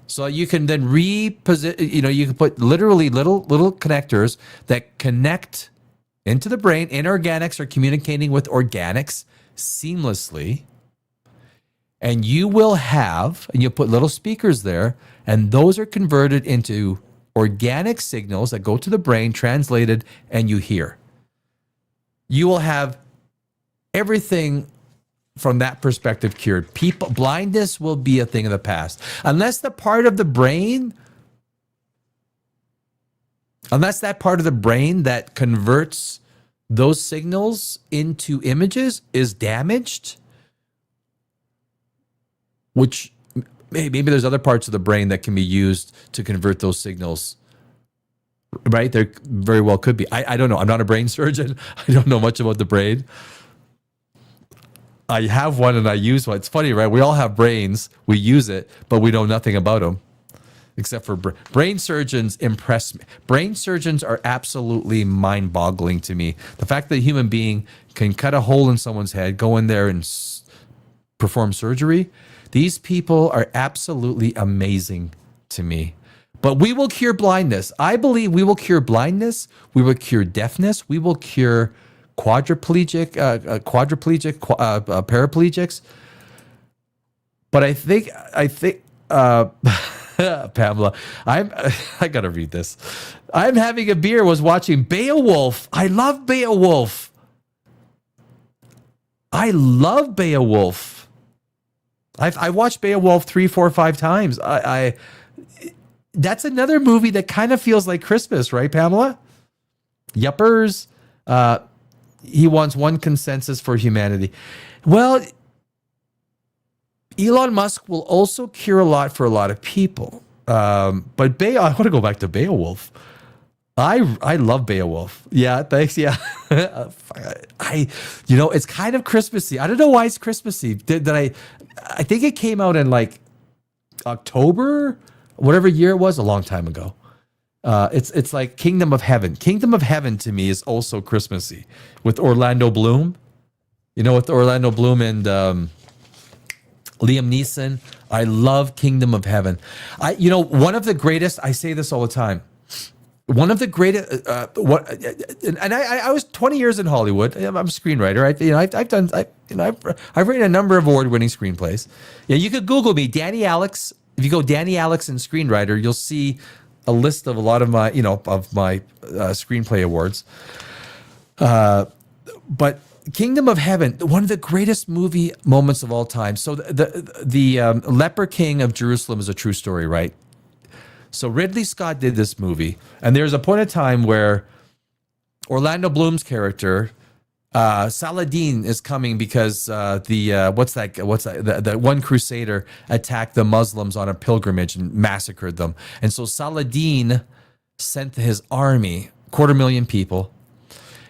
So you can then reposition, you can put literally little connectors that connect into the brain. Inorganics are communicating with organics seamlessly. And you will have, and you put little speakers there, and those are converted into organic signals that go to the brain, translated, and you hear. You will have everything from that perspective cured. Blindness will be a thing of the past. Unless that part of the brain that converts those signals into images is damaged, which maybe there's other parts of the brain that can be used to convert those signals, right? There very well could be. I don't know. I'm not a brain surgeon. I don't know much about the brain. I have one and I use one. It's funny, right? We all have brains. We use it, but we know nothing about them, except for brain surgeons impress me. Brain surgeons are absolutely mind-boggling to me. The fact that a human being can cut a hole in someone's head, go in there and perform surgery, these people are absolutely amazing to me. But we will cure blindness. I believe we will cure blindness. We will cure deafness. We will cure paraplegics. But I think Pamela, I gotta read this. I'm having a beer, was watching Beowulf. I love Beowulf. I watched Beowulf 3, 4, 5 times. That's another movie that kind of feels like Christmas, right, Pamela? Yuppers. He wants one consensus for humanity. Well, Elon Musk will also cure a lot for a lot of people. But I want to go back to Beowulf. I love Beowulf. Yeah, thanks. Yeah. It's kind of Christmassy. I don't know why it's Christmassy. I think it came out in like October, whatever year it was, a long time ago. It's like Kingdom of Heaven. Kingdom of Heaven to me is also Christmassy with Orlando Bloom. With Orlando Bloom and Liam Neeson. I love Kingdom of Heaven. One of the greatest. I say this all the time. One of the greatest. I was 20 years in Hollywood. I'm a screenwriter. I've written a number of award-winning screenplays. Yeah, you could Google me, Danny Alex. If you go Danny Alex and screenwriter, you'll see a list of a lot of my, screenplay awards. But Kingdom of Heaven, one of the greatest movie moments of all time. So the Leper King of Jerusalem is a true story, right? So Ridley Scott did this movie, and there's a point in time where Orlando Bloom's character, Saladin, is coming because the one crusader attacked the Muslims on a pilgrimage and massacred them. And so Saladin sent his army, 250,000 people.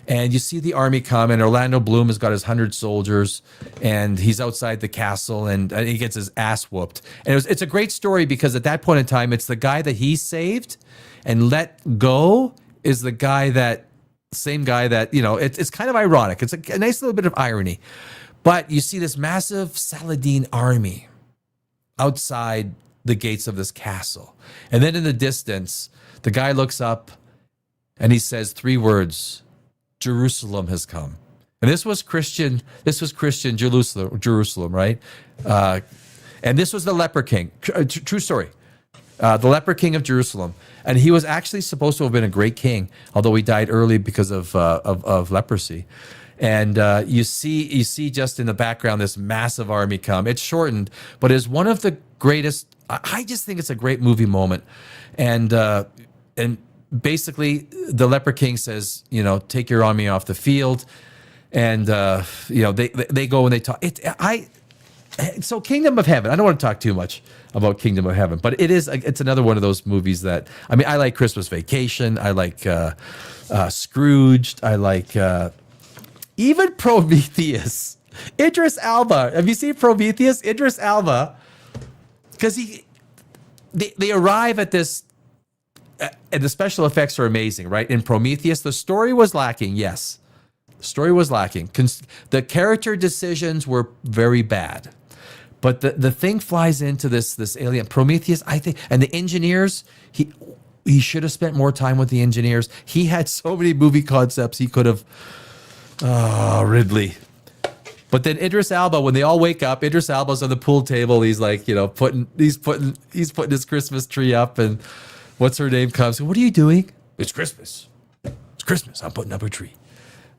And you see the army come, and Orlando Bloom has got his 100 soldiers, and he's outside the castle, and he gets his ass whooped. And it's a great story because at that point in time, it's the guy that he saved and let go is the guy same guy that, it's kind of ironic. It's a nice little bit of irony. But you see this massive Saladin army outside the gates of this castle. And then in the distance, the guy looks up and he says 3 words: Jerusalem has come. And this was Christian Jerusalem, right? And this was the leper king. True story. The leper king of Jerusalem. And he was actually supposed to have been a great king, although he died early because of leprosy. And you see just in the background this massive army come. It's shortened, but it's one of the greatest. I just think it's a great movie moment. And basically the leper king says, take your army off the field. And they go and they talk. So Kingdom of Heaven. I don't want to talk too much about Kingdom of Heaven, but it's another one of those movies that, I like Christmas Vacation. I like Scrooged. I like even Prometheus. Idris Elba. Have you seen Prometheus? Idris Elba. Because they arrive at this, and the special effects are amazing, right? In Prometheus, the story was lacking, yes. The story was lacking. The character decisions were very bad. But the thing flies into this alien. Prometheus, I think, and the engineers, he should have spent more time with the engineers. He had so many movie concepts he could have. Oh, Ridley. But then Idris Elba, when they all wake up, Idris Elba's on the pool table. He's like, putting his Christmas tree up, and what's her name comes. What are you doing? It's Christmas. It's Christmas. I'm putting up a tree.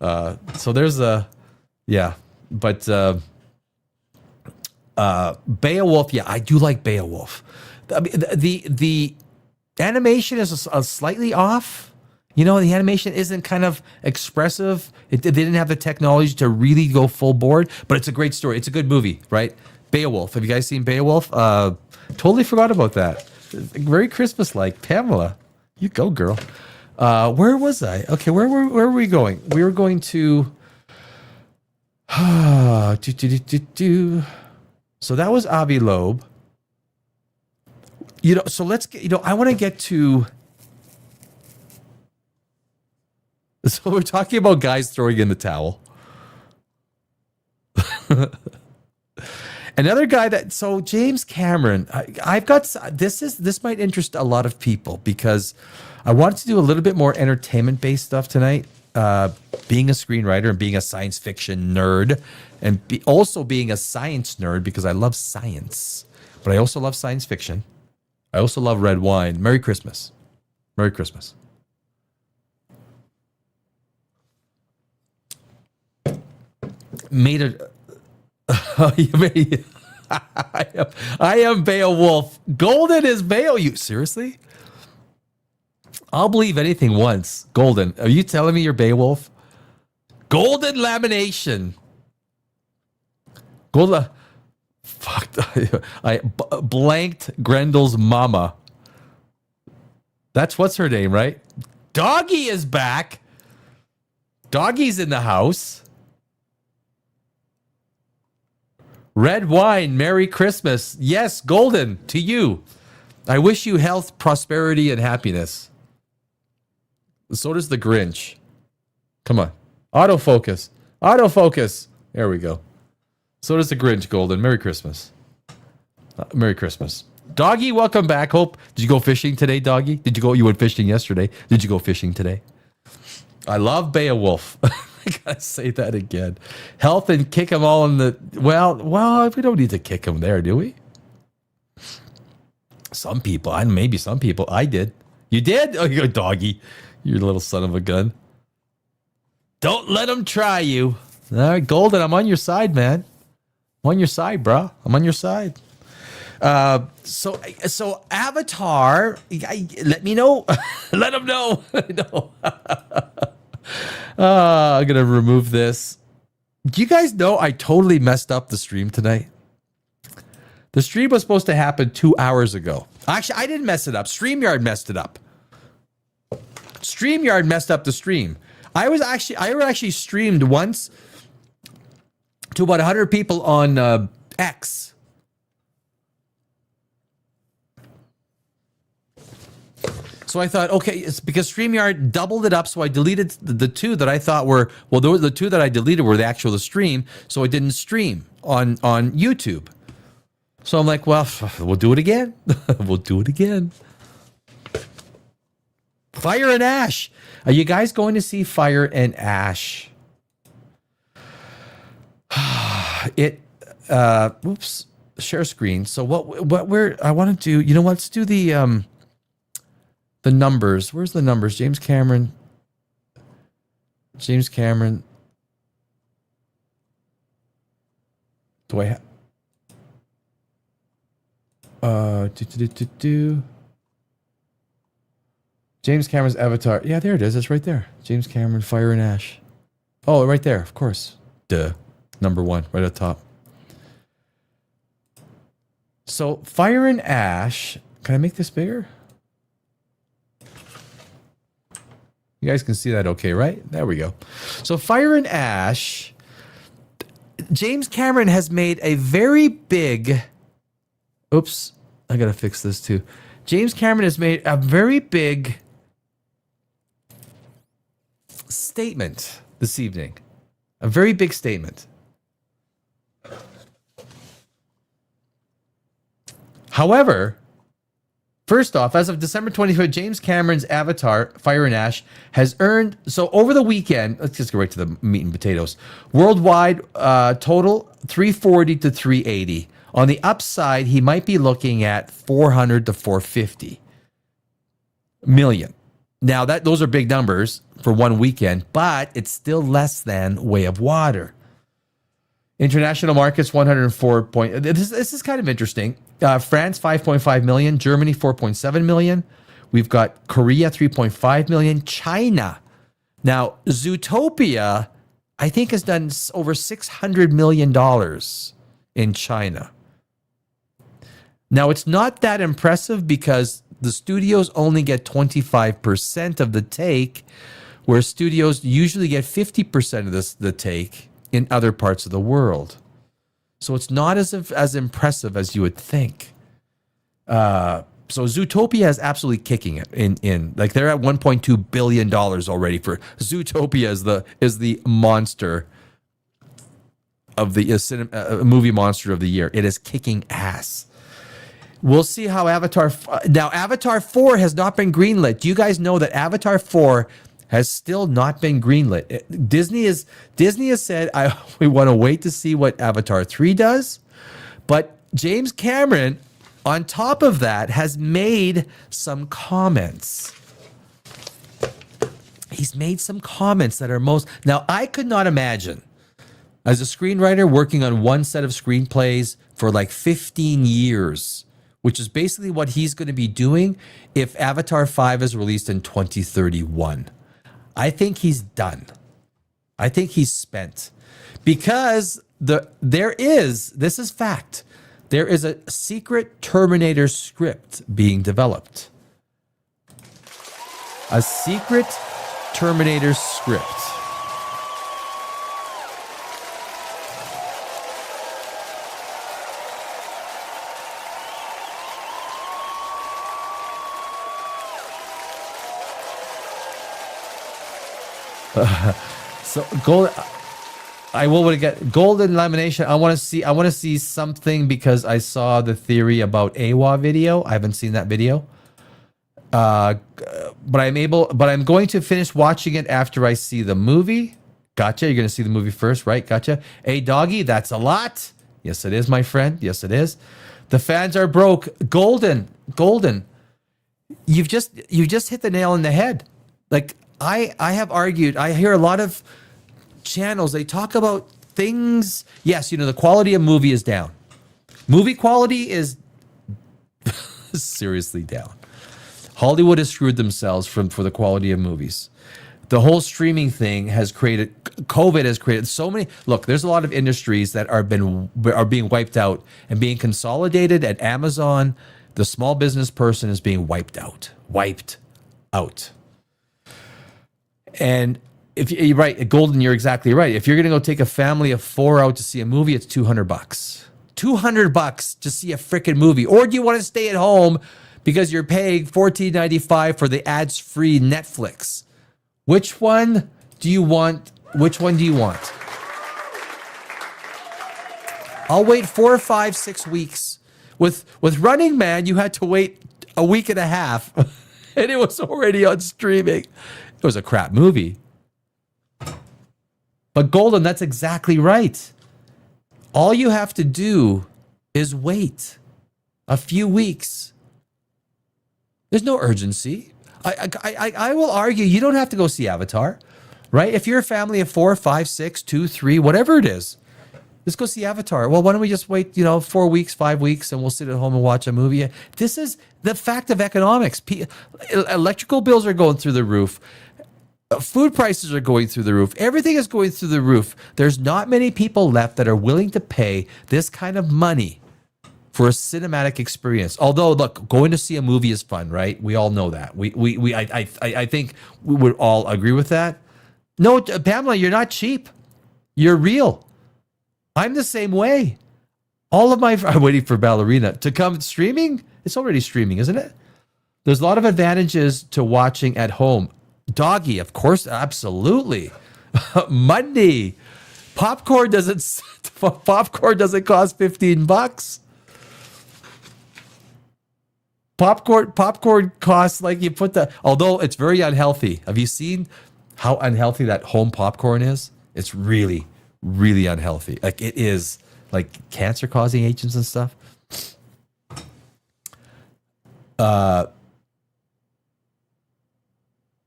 So there's but Beowulf, I do like Beowulf. I mean, the animation is slightly off. The animation isn't kind of expressive. They didn't have the technology to really go full board, but it's a great story. It's a good movie, right? Beowulf. Have you guys seen Beowulf? Totally forgot about that. Very Christmas-like. Pamela, you go, girl. Where was I? Okay, where were we going? We were going to. So that was Avi Loeb. So let's get. I want to get to. So we're talking about guys throwing in the towel. Another guy so James Cameron, I've got this might interest a lot of people because I wanted to do a little bit more entertainment based stuff tonight. Being a screenwriter and being a science fiction nerd, and also being a science nerd because I love science, but I also love science fiction. I also love red wine. Merry Christmas. Merry Christmas. I am Beowulf. Golden is Beowulf. You seriously? I'll believe anything once. Golden. Are you telling me you're Beowulf? Golden lamination. Golden. Fuck. I blanked Grendel's mama. What's her name, right? Doggy is back. Doggy's in the house. Red wine, Merry Christmas. Yes, Golden, to you. I wish you health, prosperity, and happiness. So does the Grinch. Come on. Autofocus. Autofocus. There we go. So does the Grinch, Golden. Merry Christmas. Merry Christmas. Doggy, welcome back. Did you go fishing today, Doggy? You went fishing yesterday. Did you go fishing today? I love Beowulf. I gotta say that again. Health and kick them all in the. Well, we don't need to kick them there, do we? Some people, maybe some people. I did. You did? Oh, you're a Doggy. You're a little son of a gun. Don't let them try you. All right, Golden, I'm on your side, man. I'm on your side, bro. I'm on your side. So Avatar, let me know. Let them know. No. I'm going to remove this. Do you guys know I totally messed up the stream tonight? The stream was supposed to happen 2 hours ago. Actually, I didn't mess it up. StreamYard messed it up. StreamYard messed up the stream. I actually streamed once to about 100 people on X. So I thought, okay, it's because StreamYard doubled it up, so I deleted the two that I thought were, the two that I deleted were the actual stream, so I didn't stream on YouTube. So I'm like, well, we'll do it again. We'll do it again. Fire and Ash. Are you guys going to see Fire and Ash? Oops. Share screen. So I want to do, you know what? Let's do the numbers. Where's the numbers? James Cameron. Do I have James Cameron's Avatar. Yeah, there it is. It's right there. James Cameron, Fire and Ash. Oh, right there. Of course. Duh. Number 1, right at the top. So, Fire and Ash. Can I make this bigger? You guys can see that okay, right? There we go. So, Fire and Ash. James Cameron has made a very big... Oops. I got to fix this too. James Cameron has made a very big statement this evening. A very big statement. However, first off, as of December 25th, James Cameron's Avatar, Fire and Ash, has earned, so over the weekend, let's just go right to the meat and potatoes. Worldwide total, 340 to 380. On the upside, he might be looking at 400 to 450 million. Now, those are big numbers for one weekend, but it's still less than Way of Water. International markets, 104 point. This is kind of interesting. France, 5.5 million. Germany, 4.7 million. We've got Korea, 3.5 million. China. Now, Zootopia, I think, has done over $600 million in China. Now, it's not that impressive because the studios only get 25% of the take, where studios usually get 50% of the take in other parts of the world. So it's not as impressive as you would think. So Zootopia is absolutely kicking it in like they're at $1.2 billion already for Zootopia is the monster of the movie monster of the year. It is kicking ass. We'll see how Avatar 4 has not been greenlit. Do you guys know that Avatar 4 has still not been greenlit? Disney has said we want to wait to see what Avatar 3 does. But James Cameron, on top of that, has made some comments. He's made some comments that are now, I could not imagine, as a screenwriter working on one set of screenplays for like 15 years, which is basically what he's going to be doing if Avatar 5 is released in 2031. I think he's done. I think he's spent. Because this is fact, there is a secret Terminator script being developed. A secret Terminator script. So gold, I will get golden lamination. I want to see something because I saw the theory about AWA video. I haven't seen that video. But I'm going to finish watching it after I see the movie. Gotcha. You're going to see the movie first, right? Gotcha. Hey, doggy, that's a lot. Yes, it is, my friend. Yes, it is. The fans are broke. Golden. You've just hit the nail on the head. Like, I have argued, I hear a lot of channels, they talk about things. Yes, the quality of movie is down. Movie quality is seriously down. Hollywood has screwed themselves for the quality of movies. The whole streaming thing has created, COVID has created so many. Look, there's a lot of industries that are being wiped out and being consolidated at Amazon. The small business person is being wiped out. And if you're right, Golden, you're exactly right. If you're going to go take a family of 4 out to see a movie, it's $200. $200 to see a freaking movie. Or do you want to stay at home because you're paying $14.95 for the ads-free Netflix? Which one do you want? I'll wait 4, 5, 6 weeks. With Running Man, you had to wait a week and a half. and it was already on streaming. It was a crap movie. But Golden, that's exactly right. All you have to do is wait a few weeks. There's no urgency. I will argue you don't have to go see Avatar, right? If you're a family of 4, 5, 6, 2, 3, whatever it is, let's go see Avatar. Well, why don't we just wait, 4 weeks, 5 weeks, and we'll sit at home and watch a movie? This is the fact of economics. Electrical bills are going through the roof. Food prices are going through the roof. Everything is going through the roof. There's not many people left that are willing to pay this kind of money for a cinematic experience. Although, look, going to see a movie is fun, right? We all know that. I think we would all agree with that. No, Pamela, you're not cheap. You're real. I'm the same way. I'm waiting for Ballerina to come streaming. It's already streaming, isn't it? There's a lot of advantages to watching at home. Doggy, of course, absolutely. Monday, popcorn doesn't cost $15. Popcorn costs like you put although it's very unhealthy. Have you seen how unhealthy that home popcorn is? It's really, really unhealthy. Like it is like cancer causing agents and stuff.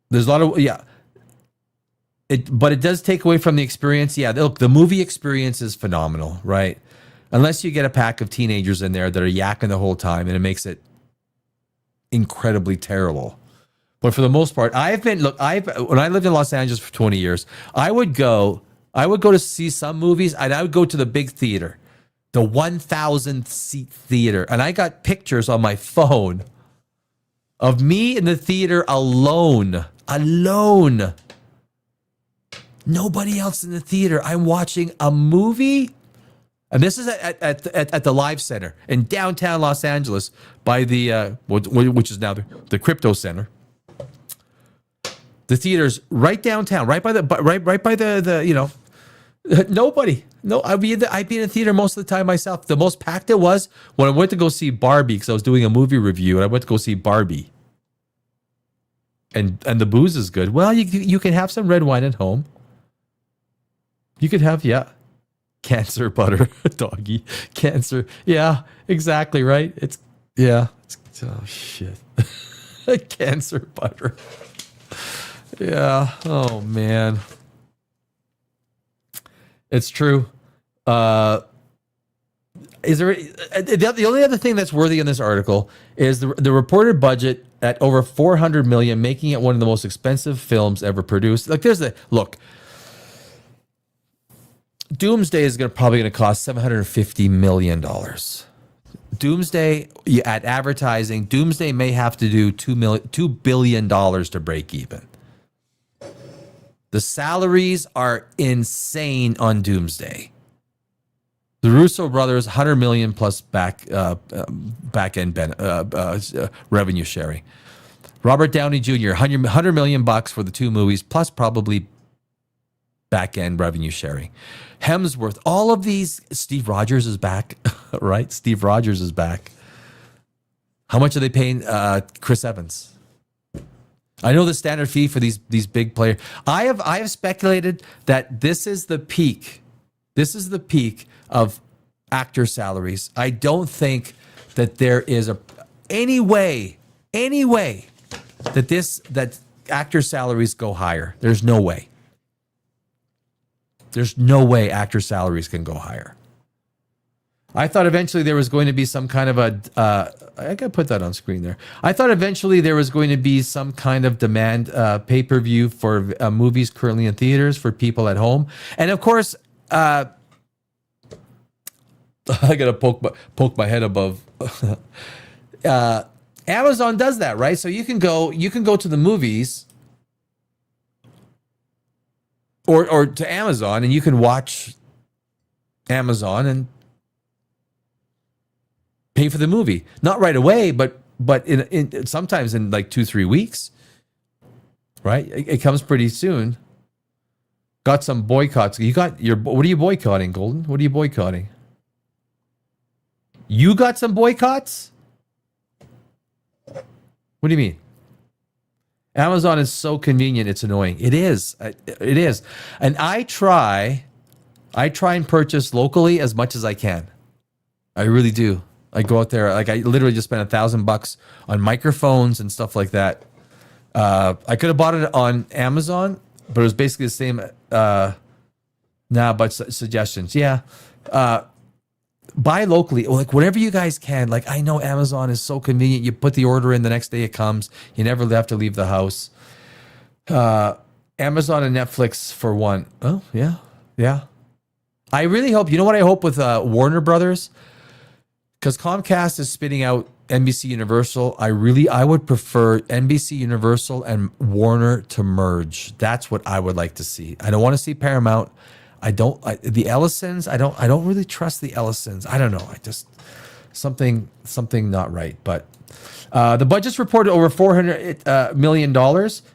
There's a lot of, but it does take away from the experience. Yeah, look, the movie experience is phenomenal, right? Unless you get a pack of teenagers in there that are yakking the whole time, and it makes it incredibly terrible. But for the most part, when I lived in Los Angeles for 20 years, I would go to see some movies, and I would go to the big theater, the 1,000 seat theater, and I got pictures on my phone of me in the theater alone. Nobody else in the theater. I'm watching a movie. And this is at the Live Center in downtown Los Angeles by the, which is now the Crypto Center. The theater's right downtown, right by the nobody. No, I'd be in the theater most of the time myself. The most packed it was when I went to go see Barbie, because I was doing a movie review, and I went to go see Barbie. And the booze is good. Well, you can have some red wine at home. You could have, cancer butter, doggy, cancer. Yeah, exactly, right? Oh, shit. Cancer butter. Yeah, oh, man. It's true. Is there the only other thing that's worthy in this article is the reported budget at over $400 million, making it one of the most expensive films ever produced. Like, look. Doomsday is probably going to cost $750 million. Doomsday, at advertising, Doomsday may have to do $2 billion to break even. The salaries are insane on Doomsday. The Russo brothers, $100 million plus back end revenue sharing. Robert Downey Jr., $100 million for the two movies, plus probably back end revenue sharing. Hemsworth, all of these. Steve Rogers is back, right? Steve Rogers is back. How much are they paying Chris Evans? I know the standard fee for these big players. I have speculated that this is the peak. This is the peak of actor salaries. I don't think that there is any way that actor salaries go higher. There's no way. There's no way actor salaries can go higher. I thought eventually there was going to be some kind of I gotta put that on screen there. I thought eventually there was going to be some kind of demand pay-per-view for movies currently in theaters for people at home. And of course, I gotta poke my head above. Amazon does that, right? So you can go to the movies or to Amazon, and you can watch Amazon and pay for the movie. Not right away, but in sometimes in like 2-3 weeks, right? It comes pretty soon. Got some boycotts. What are you boycotting, Golden? What are you boycotting? You got some boycotts? What do you mean? Amazon is so convenient, it's annoying. It is. It is. And I try and purchase locally as much as I can. I really do. I go out there, like I literally just spent $1,000 on microphones and stuff like that. I could have bought it on Amazon, but it was basically the same. But suggestions, yeah. Buy locally, like whatever you guys can. Like I know Amazon is so convenient. You put the order in, the next day it comes. You never have to leave the house. Amazon and Netflix for one. Oh yeah, yeah. I really hope. You know what I hope with Warner Brothers, because Comcast is spitting out NBC Universal. I would prefer NBC Universal and Warner to merge. That's what I would like to see. I don't want to see Paramount. The Ellisons. I don't really trust the Ellisons. I don't know. I just something not right. But the budget's reported over $400 million.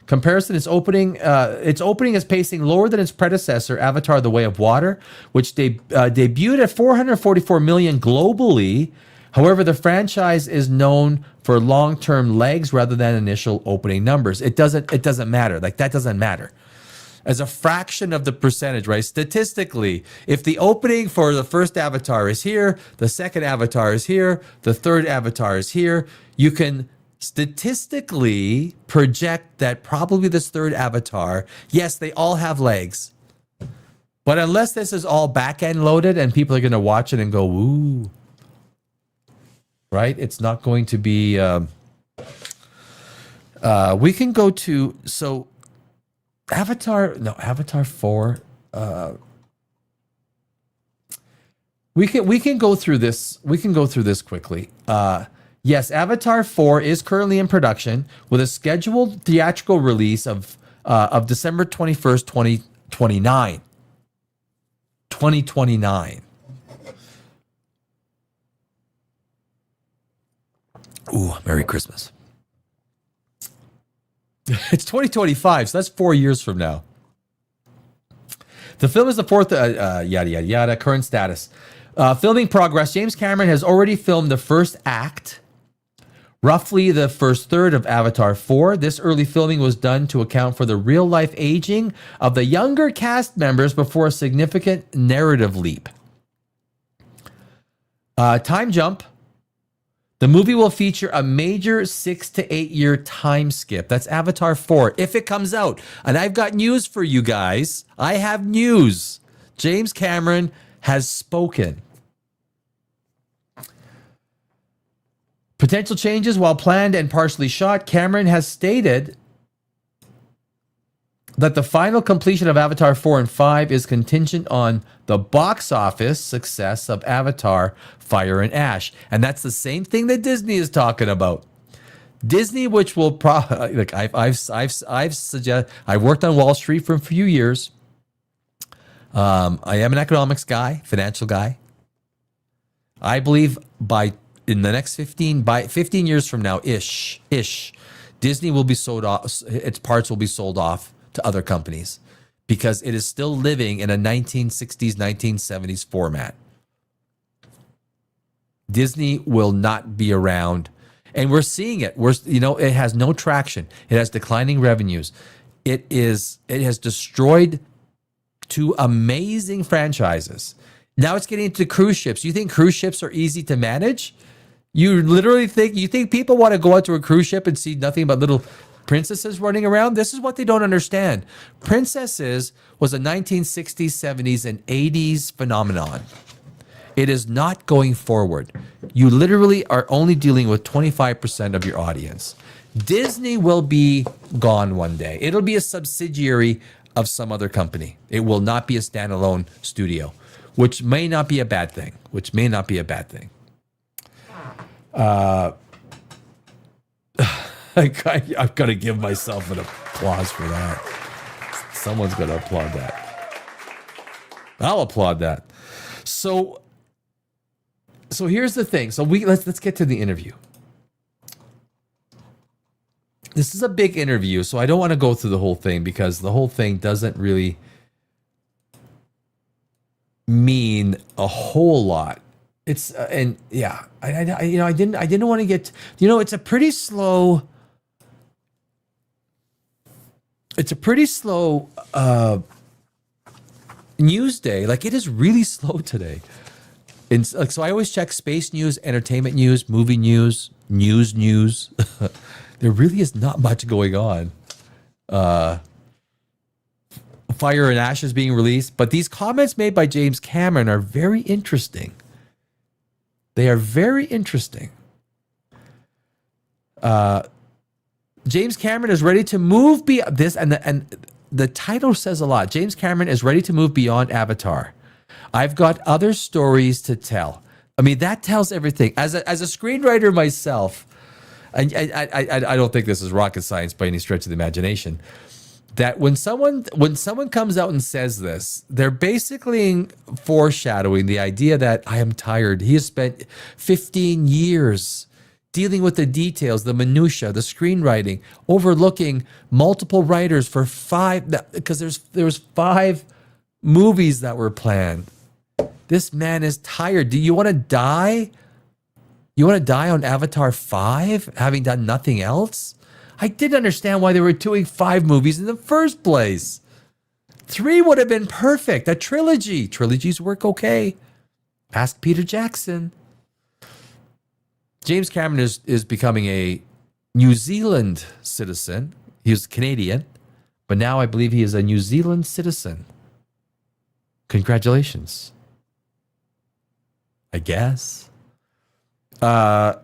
Comparison is opening. Its opening is pacing lower than its predecessor, Avatar: The Way of Water, which debuted at $444 million globally. However, the franchise is known for long-term legs rather than initial opening numbers. It doesn't matter. Like that doesn't matter. As a fraction of the percentage, right? Statistically, if the opening for the first Avatar is here, the second Avatar is here, the third Avatar is here, you can statistically project that probably this third Avatar, yes, they all have legs. But unless this is all back-end loaded and people are going to watch it and go, woo, right? It's not going to be, we can go to, so Avatar 4. We can go through this. We can go through this quickly. Yes, Avatar 4 is currently in production with a scheduled theatrical release of December 21st, 2029. 2029. Ooh, Merry Christmas. It's 2025, so that's 4 years from now. The film is the fourth, yada, yada, yada, current status. Filming progress. James Cameron has already filmed the first act, roughly the first third of Avatar 4. This early filming was done to account for the real-life aging of the younger cast members before a significant narrative leap. Time jump. The movie will feature a major 6 to 8 year time skip. That's Avatar 4, if it comes out. And I've got news for you guys. I have news. James Cameron has spoken. Potential changes while planned and partially shot. Cameron has stated that the final completion of Avatar 4 and 5 is contingent on the box office success of Avatar Fire and Ash. And that's the same thing that Disney is talking about. Disney, which will probably, like I've worked on Wall Street for a few years. I am an economics guy, financial guy. I believe in the next 15 years from now, ish, Disney will be sold off. Its parts will be sold off to other companies because it is still living in a 1960s, 1970s format. Disney will not be around, and we're seeing it. It has no traction. It has declining revenues. It has destroyed two amazing franchises. Now it's getting into cruise ships. You think cruise ships are easy to manage? You literally think people want to go out to a cruise ship and see nothing but little princesses running around? This is what they don't understand. Princesses was a 1960s, 70s, and 80s phenomenon. It is not going forward. You literally are only dealing with 25% of your audience. Disney will be gone one day. It'll be a subsidiary of some other company. It will not be a standalone studio, which may not be a bad thing. I've got to give myself an applause for that. Someone's going to applaud that. I'll applaud that. So here's the thing. So let's get to the interview. This is a big interview, so I don't want to go through the whole thing because the whole thing doesn't really mean a whole lot. It's I didn't want to get. It's a pretty slow. it's a pretty slow news day. Like, it is really slow today. And like, so I always check space news, entertainment news, movie news, news. There really is not much going on. Fire and Ashes being released, but these comments made by James Cameron are very interesting. They are very interesting. James Cameron is ready to move beyond this, and the title says a lot. James Cameron is ready to move beyond Avatar. I've got other stories to tell. I mean, that tells everything. As a screenwriter myself, and I don't think this is rocket science by any stretch of the imagination, that when someone comes out and says this, they're basically foreshadowing the idea that I am tired. He has spent 15 years dealing with the details, the minutia, the screenwriting, overlooking multiple writers for because there was 5 movies that were planned. This man is tired. Do you want to die? You want to die on Avatar 5, having done nothing else? I didn't understand why they were doing 5 movies in the first place. 3 would have been perfect. A trilogy. Trilogies work okay. Ask Peter Jackson. James Cameron is becoming a New Zealand citizen. He was Canadian, but now I believe he is a New Zealand citizen. Congratulations. I guess. I'm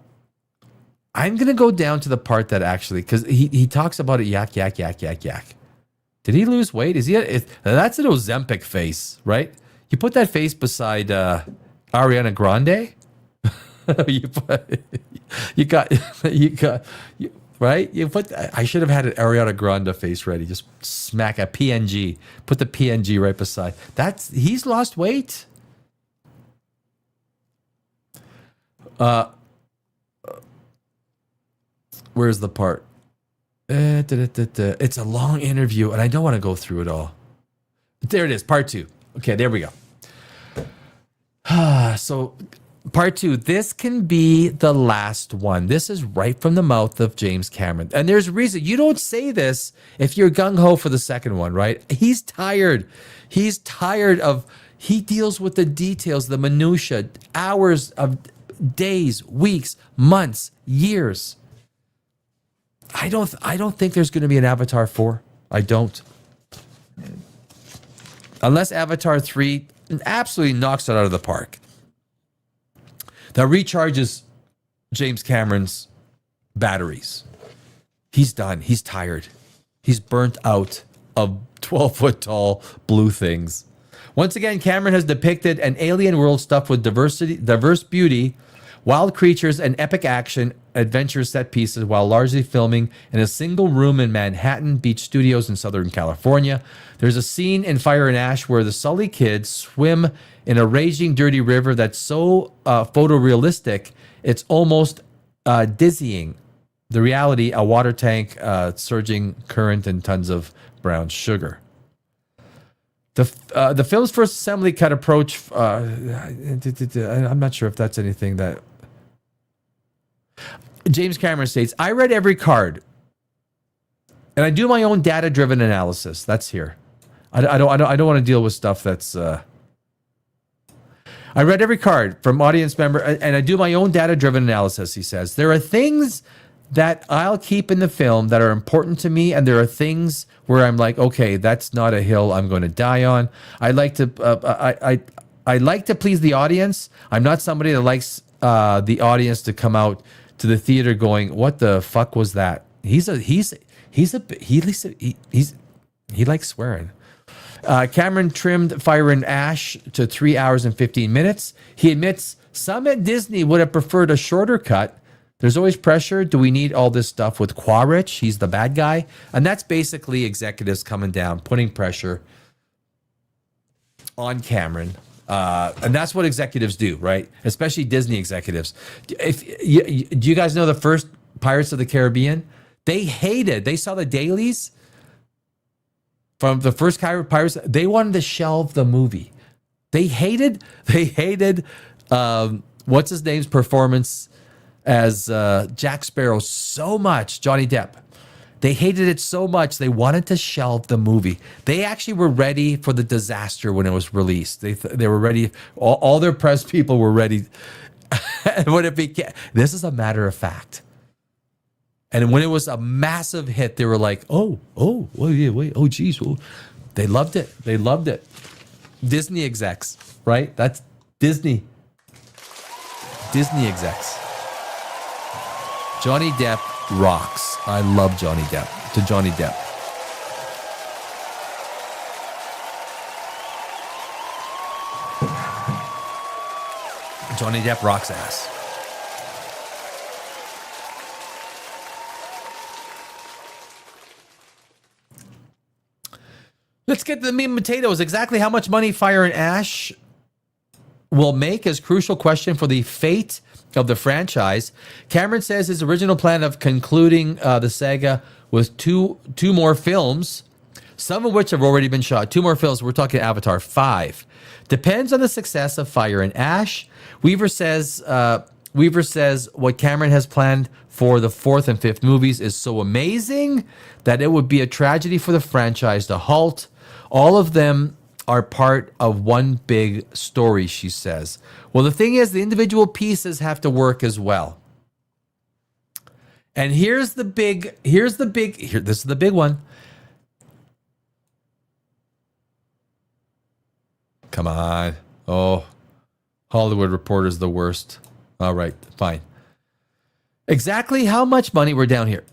going to go down to the part that actually, because he talks about it, yak. Did he lose weight? That's an Ozempic face, right? You put that face beside Ariana Grande. Right? I should have had an Ariana Grande face ready. Just smack a PNG. Put the PNG right beside. He's lost weight. Where's the part? It's a long interview, and I don't want to go through it all. There it is, part 2. Okay, there we go. So, part 2. This can be the last one. This is right from the mouth of James Cameron. And there's a reason. You don't say this if you're gung-ho for the second one, right? He's tired. He deals with the details, the minutia, hours of days, weeks, months, years. I don't think there's going to be an Avatar 4. I don't. Unless Avatar 3 absolutely knocks it out of the park. That recharges James Cameron's batteries. He's done. He's tired. He's burnt out of 12-foot tall blue things. Once again, Cameron has depicted an alien world stuffed with diverse beauty, wild creatures, and epic action adventure set pieces while largely filming in a single room in Manhattan Beach Studios in Southern California. There's a scene in Fire and Ash where the Sully kids swim in a raging dirty river that's so photorealistic, it's almost dizzying. The reality, a water tank, surging current, and tons of brown sugar. The film's first assembly cut approach, I'm not sure if that's anything that... James Cameron states, I read every card, and I do my own data-driven analysis. That's here. I don't want to deal with stuff that's... I read every card from audience member, and I do my own data-driven analysis, he says. There are things that I'll keep in the film that are important to me, and there are things where I'm like, okay, that's not a hill I'm going to die on. I like to please the audience. I'm not somebody that likes the audience to come out to the theater going, what the fuck was that? He likes swearing. Cameron trimmed Fire and Ash to 3 hours and 15 minutes. He admits some at Disney would have preferred a shorter cut. There's always pressure. Do we need all this stuff with Quaritch? He's the bad guy. And that's basically executives coming down, putting pressure on Cameron. And that's what executives do, right? Especially Disney executives. Do you guys know the first Pirates of the Caribbean? They saw the dailies from the first Pirates. They wanted to shelve the movie. They hated what's his name's performance as Jack Sparrow so much, Johnny Depp, They hated it so much they wanted to shelve the movie. They actually were ready for the disaster when it was released. They were ready. All their press people were ready. And when it became, this is a matter of fact. And when it was a massive hit, they were like, oh, wait, oh, geez. Oh. They loved it. They loved it. Disney execs, right? That's Disney. Disney execs. Johnny Depp rocks. I love Johnny Depp. To Johnny Depp. Johnny Depp rocks ass. Let's get to the meat and potatoes. Exactly how much money Fire and Ash will make is a crucial question for the fate of the franchise. Cameron says his original plan of concluding the saga with two more films, some of which have already been shot. 2 more films. We're talking Avatar 5. Depends on the success of Fire and Ash. Weaver says what Cameron has planned for the 4th and 5th movies is so amazing that it would be a tragedy for the franchise to halt. All of them are part of one big story, she says. Well, the thing is, the individual pieces have to work as well. And this is the big one. Come on. Oh, Hollywood Reporter's the worst. All right, fine. Exactly how much money, we're down here.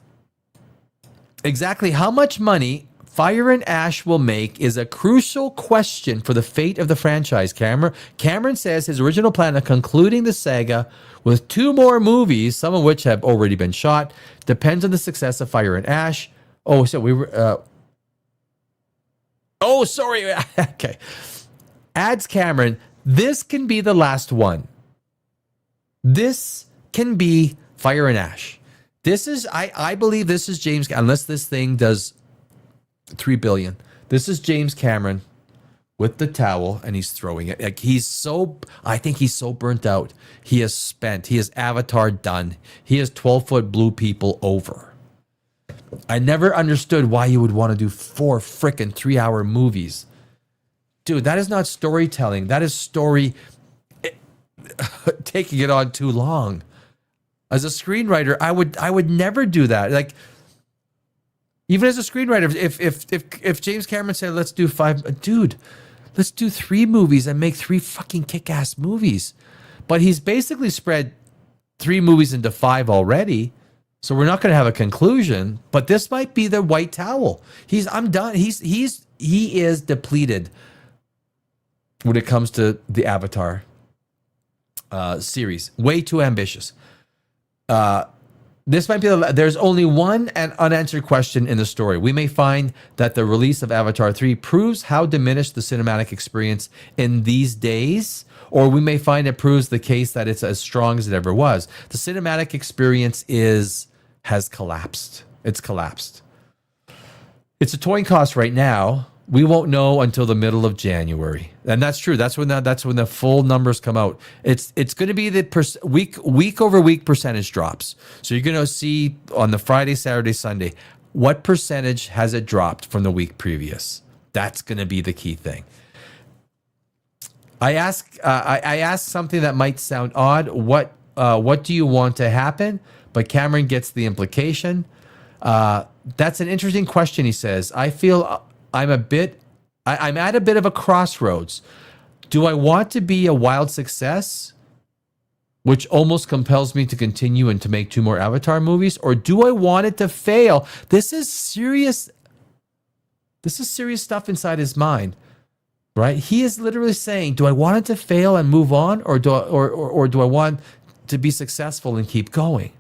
Exactly how much money Fire and Ash will make is a crucial question for the fate of the franchise. Cameron says his original plan of concluding the saga with 2 more movies, some of which have already been shot, depends on the success of Fire and Ash. Oh, so we were... oh, sorry. Okay. Adds Cameron, this can be the last one. This can be Fire and Ash. This is, I believe this is James, unless this thing does $3 billion. This is James Cameron with the towel, and he's throwing it. Like I think he's so burnt out. He has Avatar done. He has 12-foot blue people over. I never understood why you would want to do 4 frickin' 3-hour movies. Dude, that is not storytelling. That is taking it on too long. As a screenwriter, I would never do that. Like, even as a screenwriter, if James Cameron said, let's do 5, dude, let's do 3 movies and make 3 fucking kick-ass movies. But he's basically spread 3 movies into 5 already. So we're not going to have a conclusion, but this might be the white towel. I'm done. He is depleted when it comes to the Avatar series. Way too ambitious. This might be there's only one unanswered question in the story. We may find that the release of Avatar 3 proves how diminished the cinematic experience in these days, or we may find it proves the case that it's as strong as it ever was. The cinematic experience has collapsed. It's collapsed. It's a toying cost right now. We won't know until the middle of January, and that's true. That's when the full numbers come out. It's going to be the week over week percentage drops. So you're going to see on the Friday, Saturday, Sunday, what percentage has it dropped from the week previous. That's going to be the key thing. I asked something that might sound odd. What do you want to happen? But Cameron gets the implication. That's an interesting question. He says, I feel I'm at a bit of a crossroads. Do I want to be a wild success, which almost compels me to continue and to make 2 more Avatar movies, or do I want it to fail? This is serious stuff inside his mind, right? He is literally saying, do I want it to fail and move on, or do I want to be successful and keep going?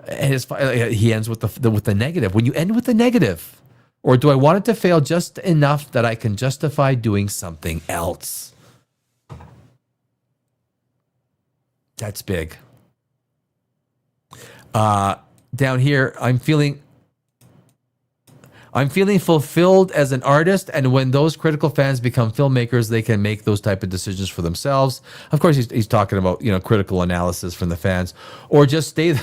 And he ends with the negative. When you end with the negative, or do I want it to fail just enough that I can justify doing something else? That's big. Down here, I'm feeling fulfilled as an artist, and when those critical fans become filmmakers, they can make those type of decisions for themselves. Of course, he's talking about critical analysis from the fans, or just stay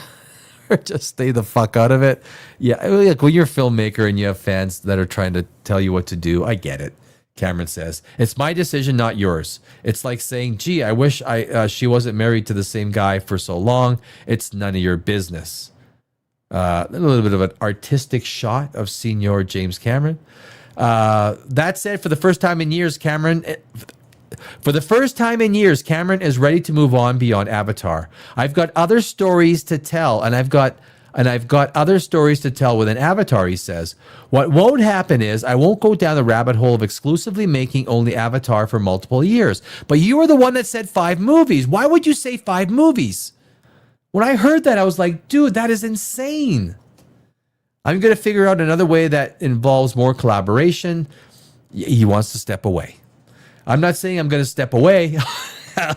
just stay the fuck out of it. Yeah, like when you're a filmmaker and you have fans that are trying to tell you what to do, I get it. Cameron says, it's my decision, not yours. It's like saying, gee, I wish she wasn't married to the same guy for so long. It's none of your business. A little bit of an artistic shot of Senior James Cameron. That said, for the first time in years, Cameron is ready to move on beyond Avatar. I've got other stories to tell, and I've got other stories to tell within Avatar, he says. What won't happen is I won't go down the rabbit hole of exclusively making only Avatar for multiple years. But you were the one that said 5 movies. Why would you say 5 movies? When I heard that, I was like, dude, that is insane. I'm going to figure out another way that involves more collaboration. He wants to step away. I'm not saying I'm going to step away.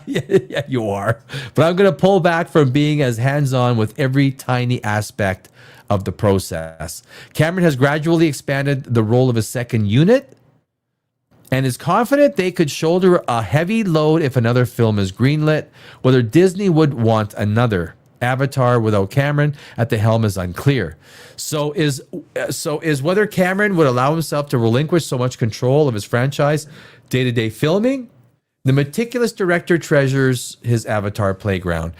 Yeah, you are. But I'm going to pull back from being as hands-on with every tiny aspect of the process. Cameron has gradually expanded the role of a second unit and is confident they could shoulder a heavy load if another film is greenlit. Whether Disney would want another Avatar without Cameron at the helm is unclear. So is whether Cameron would allow himself to relinquish so much control of his franchise day-to-day filming. The meticulous director treasures his Avatar playground.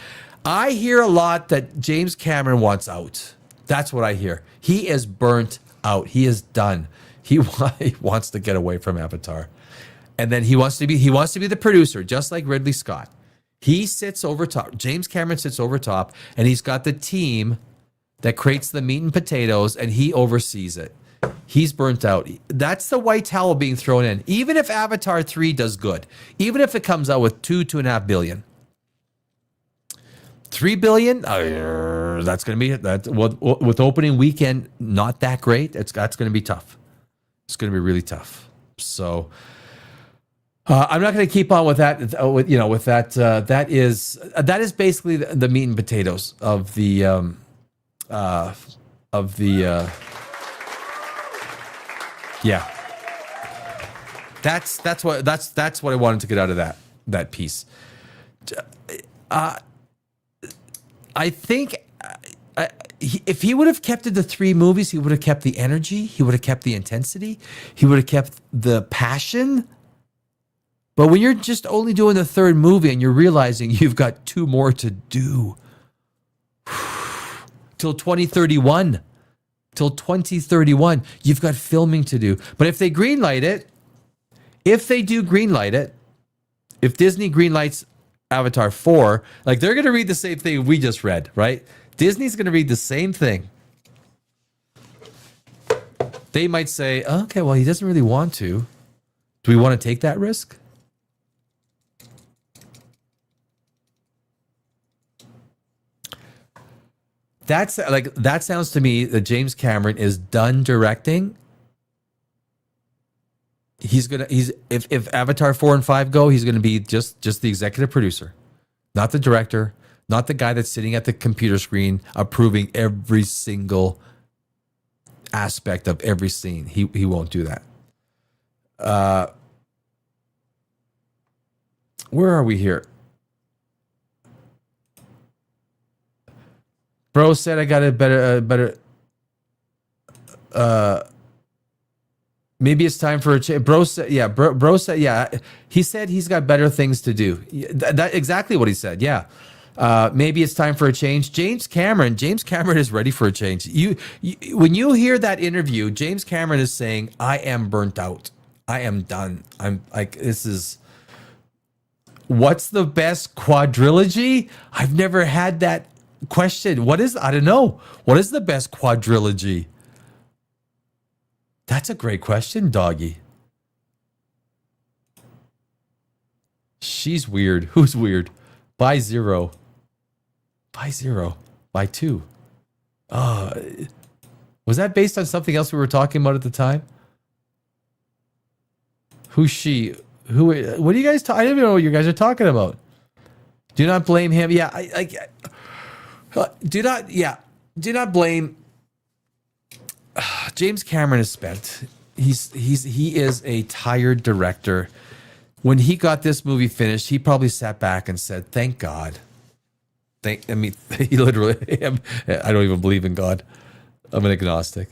I hear a lot that James Cameron wants out. That's what I hear. He is burnt out. He is done. He wants to get away from Avatar. And then he wants to be the producer, just like Ridley Scott. He sits over top. James Cameron sits over top, and he's got the team that creates the meat and potatoes, and he oversees it. He's burnt out. That's the white towel being thrown in. Even if Avatar 3 does good, even if it comes out with 2.5 billion, 3 billion, that's going to be that with opening weekend not that great. That's going to be tough. It's going to be really tough. So I'm not going to keep on with that. With that, that is basically the meat and potatoes of the yeah. That's what I wanted to get out of that piece. I think if he would have kept it to 3 movies, he would have kept the energy, he would have kept the intensity, he would have kept the passion. But when you're just only doing the 3rd movie and you're realizing you've got 2 more to do till 2031. Till 2031, you've got filming to do. But if they greenlight it, if Disney greenlights Avatar 4, like they're going to read the same thing we just read, right? Disney's going to read the same thing. They might say, okay, well, he doesn't really want to. Do we want to take that risk? That sounds to me that James Cameron is done directing. If Avatar 4 and 5 go, he's gonna be just the executive producer, not the director, not the guy that's sitting at the computer screen approving every single aspect of every scene. He won't do that. Where are we here? Bro said I got a better. Maybe it's time for a change. Bro said, yeah. Bro said, yeah. He said he's got better things to do. That exactly what he said. Yeah. Maybe it's time for a change. James Cameron is ready for a change. When you hear that interview, James Cameron is saying, "I am burnt out. I am done. I'm like this is." What's the best quadrilogy? I've never had that question. I don't know. What is the best quadrilogy? That's a great question, doggy. She's weird. Who's weird? By 0. By 0. By 2. Was that based on something else we were talking about at the time? Who's she? What are you guys I don't even know what you guys are talking about. Do not blame him. Yeah, do not blame. James Cameron is spent. He is a tired director. When he got this movie finished, he probably sat back and said, "Thank God. I mean, he literally, I don't even believe in God. I'm an agnostic.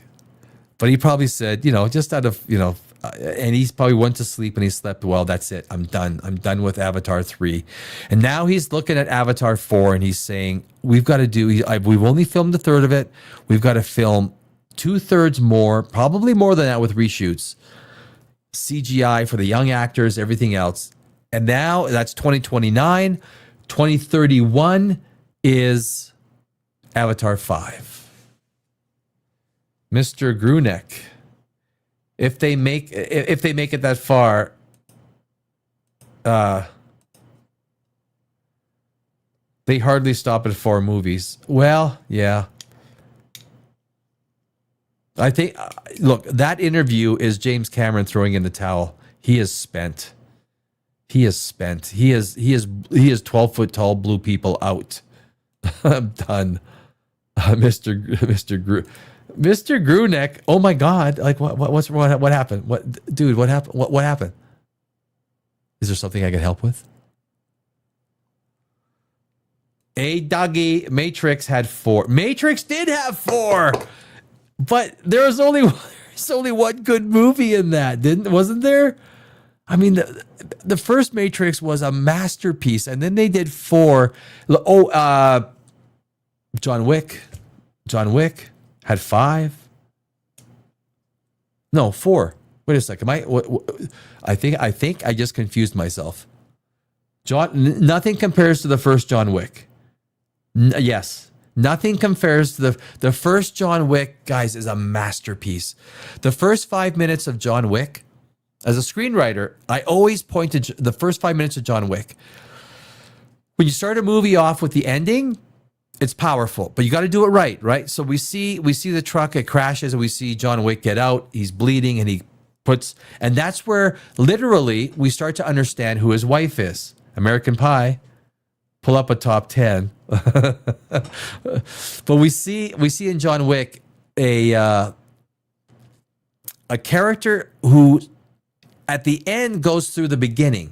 But he probably said, just out of, and he's probably went to sleep and he slept well. That's it. I'm done. I'm done with Avatar 3. And now he's looking at Avatar 4 and he's saying, we've only filmed a third of it. We've got to film 2/3 more, probably more than that with reshoots, CGI for the young actors, everything else. And now that's 2029. 2031 is Avatar 5. Mr. Grunek, if they make it that far, they hardly stop at 4 movies. Well, yeah. I think, look, that interview is James Cameron throwing in the towel. He is spent. He is spent. He is 12-foot tall blue people out. I'm done. Mr. Grunek. Oh my God! Like what happened? What happened? What happened? Is there something I can help with? A doggy. Matrix had 4. Matrix did have 4, but there's only one good movie in that, wasn't there? I mean, the first Matrix was a masterpiece, and then they did 4. John Wick. John Wick had 5. No, 4. Wait a second. I think I just confused myself. Nothing compares to the first John Wick. Yes. Nothing compares to the first John Wick, guys, is a masterpiece. The first 5 minutes of John Wick, as a screenwriter, I always point to the first 5 minutes of John Wick. When you start a movie off with the ending, it's powerful, but you got to do it right, right? So we see the truck, it crashes, and we see John Wick get out. He's bleeding, and and that's where literally we start to understand who his wife is. American Pie, pull up a top 10. But we see in John Wick a character who at the end goes through the beginning.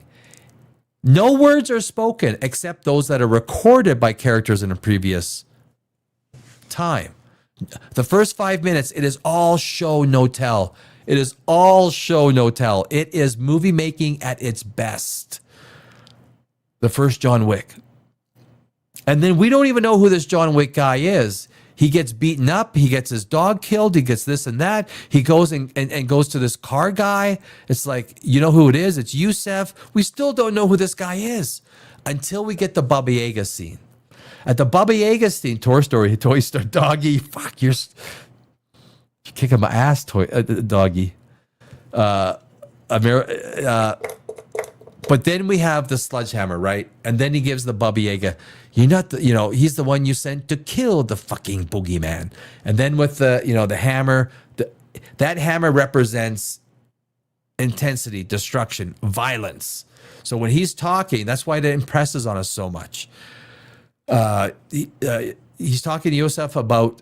No words are spoken except those that are recorded by characters in a previous time. The first 5 minutes, it is all show, no tell. It is all show, no tell. It is movie making at its best. The first John Wick. And then we don't even know who this John Wick guy is. He gets beaten up. He gets his dog killed. He gets this and that. He goes and goes to this car guy. It's like, you know who it is? It's Yusef. We still don't know who this guy is until we get the Baba Yaga scene. At the Baba Yaga scene, Toy Story, doggy. Fuck, you're kicking my ass, doggy. But then we have the sledgehammer, right? And then he gives the Baba Yaga, he's the one you sent to kill the fucking boogeyman. And then with the hammer, that hammer represents intensity, destruction, violence. So when he's talking, that's why it impresses on us so much. He's talking to Yosef about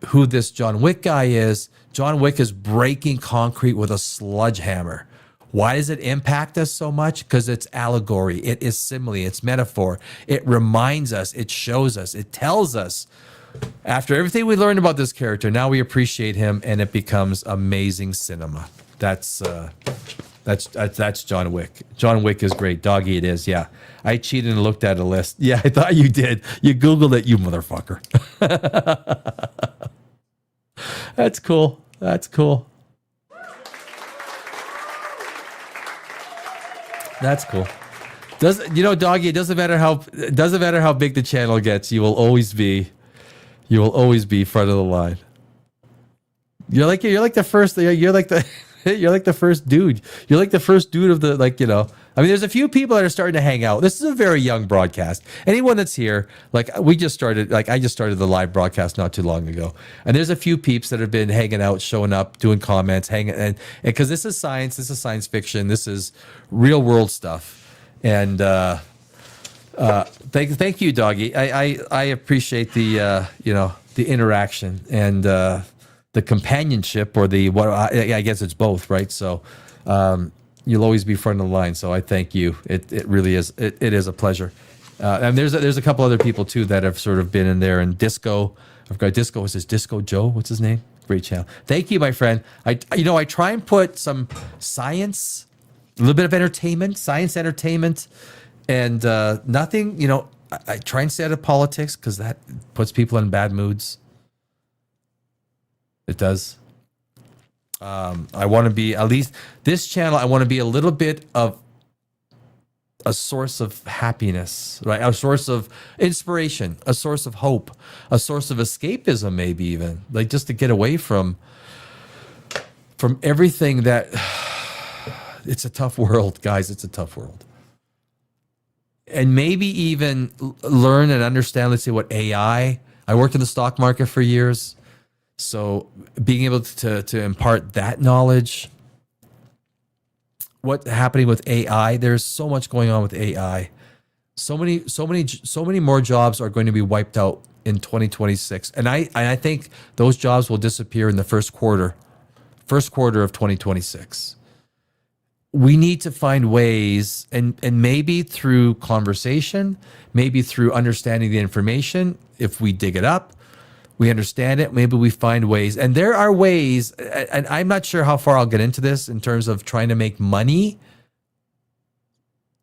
who this John Wick guy is. John Wick is breaking concrete with a sledgehammer. Why does it impact us so much? Because it's allegory. It is simile. It's metaphor. It reminds us. It shows us. It tells us. After everything we learned about this character, now we appreciate him, and it becomes amazing cinema. That's John Wick. John Wick is great. Doggy, it is. Yeah, I cheated and looked at a list. Yeah, I thought you did. You Googled it, you motherfucker. That's cool. That's cool. That's cool. Doggy, it doesn't matter how big the channel gets, you will always be front of the line. You're like the first dude. You're like the first dude of the I mean, there's a few people that are starting to hang out. This is a very young broadcast. Anyone that's here, I just started the live broadcast not too long ago. And there's a few peeps that have been hanging out, showing up, doing comments, and because this is science, this is science fiction, this is real world stuff. And thank you, Doggy. I appreciate the interaction and the companionship, or I guess it's both, right? So you'll always be front of the line. So I thank you. It really is. It is a pleasure. And there's a couple other people too that have sort of been in there. And Disco, I've got Disco. What's his Disco Joe? What's his name? Great channel. Thank you, my friend. I try and put some science, a little bit of entertainment, science entertainment, and nothing. I try and stay out of politics because that puts people in bad moods. It does. I want to be, at least this channel, I want to be a little bit of a source of happiness, right? A source of inspiration, a source of hope, a source of escapism, maybe even, like just to get away from everything that it's a tough world, guys. It's a tough world. And maybe even learn and understand, let's say, what AI, I worked in the stock market for years. So being able to impart that knowledge, what's happening with AI, there's so much going on with AI. So many more jobs are going to be wiped out in 2026. And I think those jobs will disappear in the first quarter of 2026. We need to find ways, and maybe through conversation, maybe through understanding the information, if we dig it up, we understand it, maybe we find ways. And there are ways, and I'm not sure how far I'll get into this in terms of trying to make money.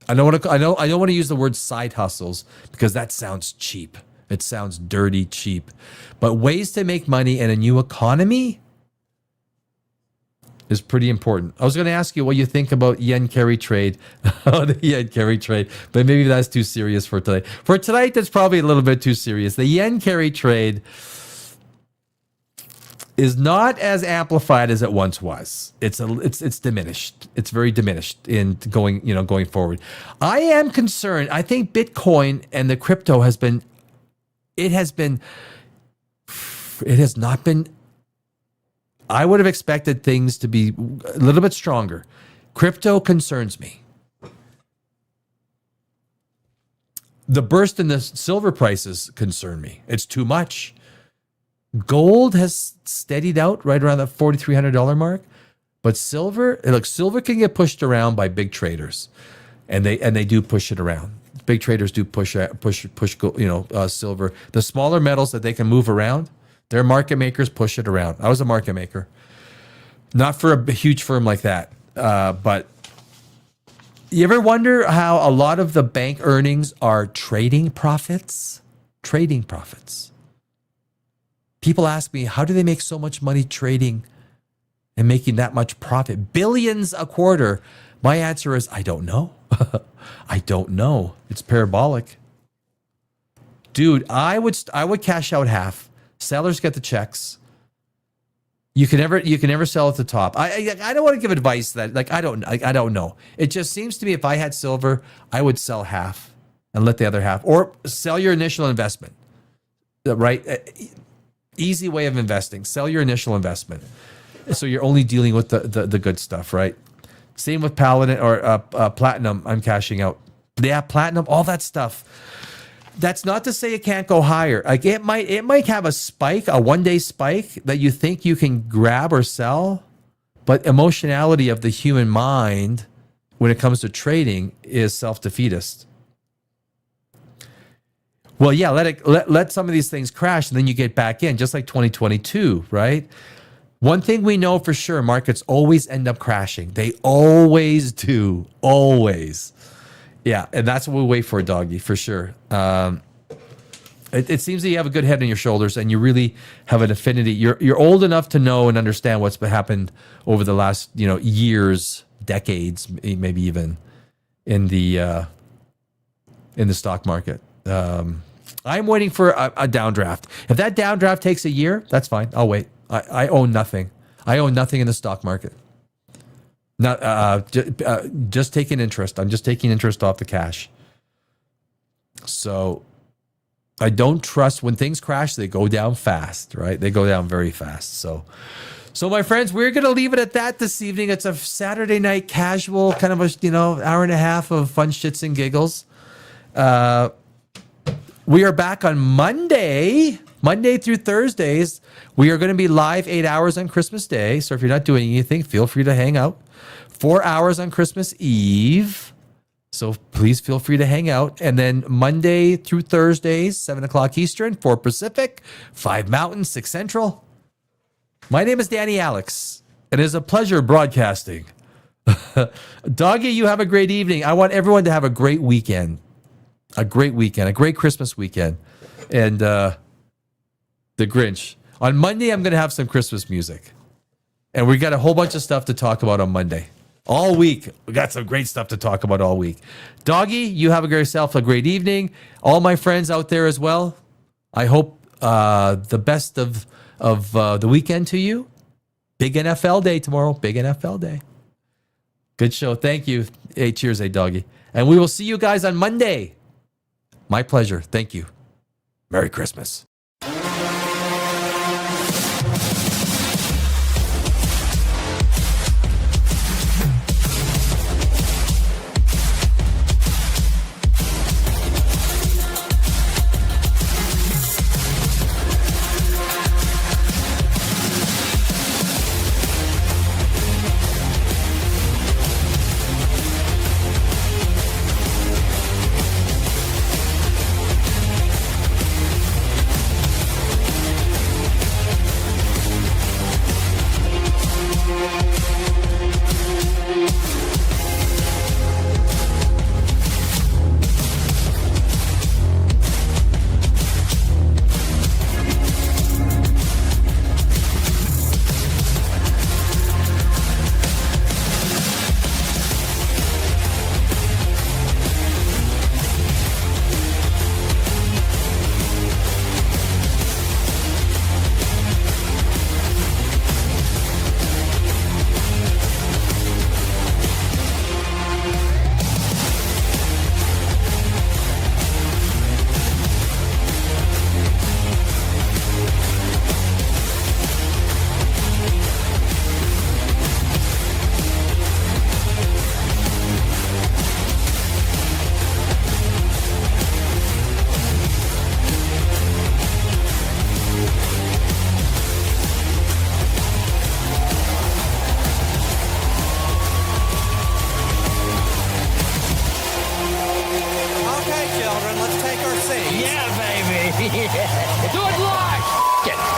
I don't want to use the word side hustles because that sounds cheap. It sounds dirty cheap. But ways to make money in a new economy is pretty important. I was going to ask you what you think about yen carry trade, the yen carry trade, but maybe that's too serious for today. For tonight, that's probably a little bit too serious. The yen carry trade is not as amplified as it once was. It's diminished. It's very diminished in going forward. I am concerned. I think Bitcoin and the crypto has not been. I would have expected things to be a little bit stronger. Crypto concerns me. The burst in the silver prices concern me. It's too much. Gold has steadied out right around the $4,300 mark, but silver can get pushed around by big traders, and they do push it around. Big traders do push silver. The smaller metals that they can move around, their market makers push it around. I was a market maker, not for a huge firm like that, but you ever wonder how a lot of the bank earnings are trading profits? Trading profits. People ask me, how do they make so much money trading and making that much profit? Billions a quarter. My answer is, I don't know. I don't know. It's parabolic. Dude, I would cash out half. Sellers get the checks. You can never sell at the top. I don't want to give advice that I don't know. It just seems to me if I had silver, I would sell half and let the other half, or sell your initial investment. Right? Easy way of investing. Sell your initial investment. So you're only dealing with the good stuff, right? Same with Paladin or Platinum. I'm cashing out. Yeah, Platinum, all that stuff. That's not to say it can't go higher. Like it might have a spike, a one-day spike that you think you can grab or sell, but emotionality of the human mind when it comes to trading is self-defeatist. Well, yeah, let some of these things crash and then you get back in, just like 2022, right? One thing we know for sure, markets always end up crashing. They always do, always. Yeah, and that's what we'll wait for, Doggy, for sure. It seems that you have a good head on your shoulders and you really have an affinity. You're old enough to know and understand what's happened over the last years, decades, maybe even in the stock market. I'm waiting for a downdraft. If that downdraft takes a year, that's fine. I'll wait. I own nothing. I own nothing in the stock market. Not just taking interest. I'm just taking interest off the cash. So I don't trust when things crash. They go down fast, right? They go down very fast. So my friends, we're going to leave it at that this evening. It's a Saturday night casual kind of a hour and a half of fun shits and giggles. We are back on Monday through Thursdays. We are going to be live 8 hours on Christmas Day. So if you're not doing anything, feel free to hang out. 4 hours on Christmas Eve. So please feel free to hang out. And then Monday through Thursdays, 7 o'clock Eastern, 4 Pacific, 5 Mountain, 6 Central. My name is Danny Alex. It is a pleasure broadcasting. Doggy, you have a great evening. I want everyone to have a great weekend. A great Christmas weekend. And the Grinch. On Monday, I'm going to have some Christmas music. And we got a whole bunch of stuff to talk about on Monday. All week. We got some great stuff to talk about all week. Doggy, you have yourself a great evening. All my friends out there as well. I hope the best of the weekend to you. Big NFL day tomorrow. Big NFL day. Good show. Thank you. Hey, cheers, hey, Doggy. And we will see you guys on Monday. My pleasure. Thank you. Merry Christmas. Do it live! Get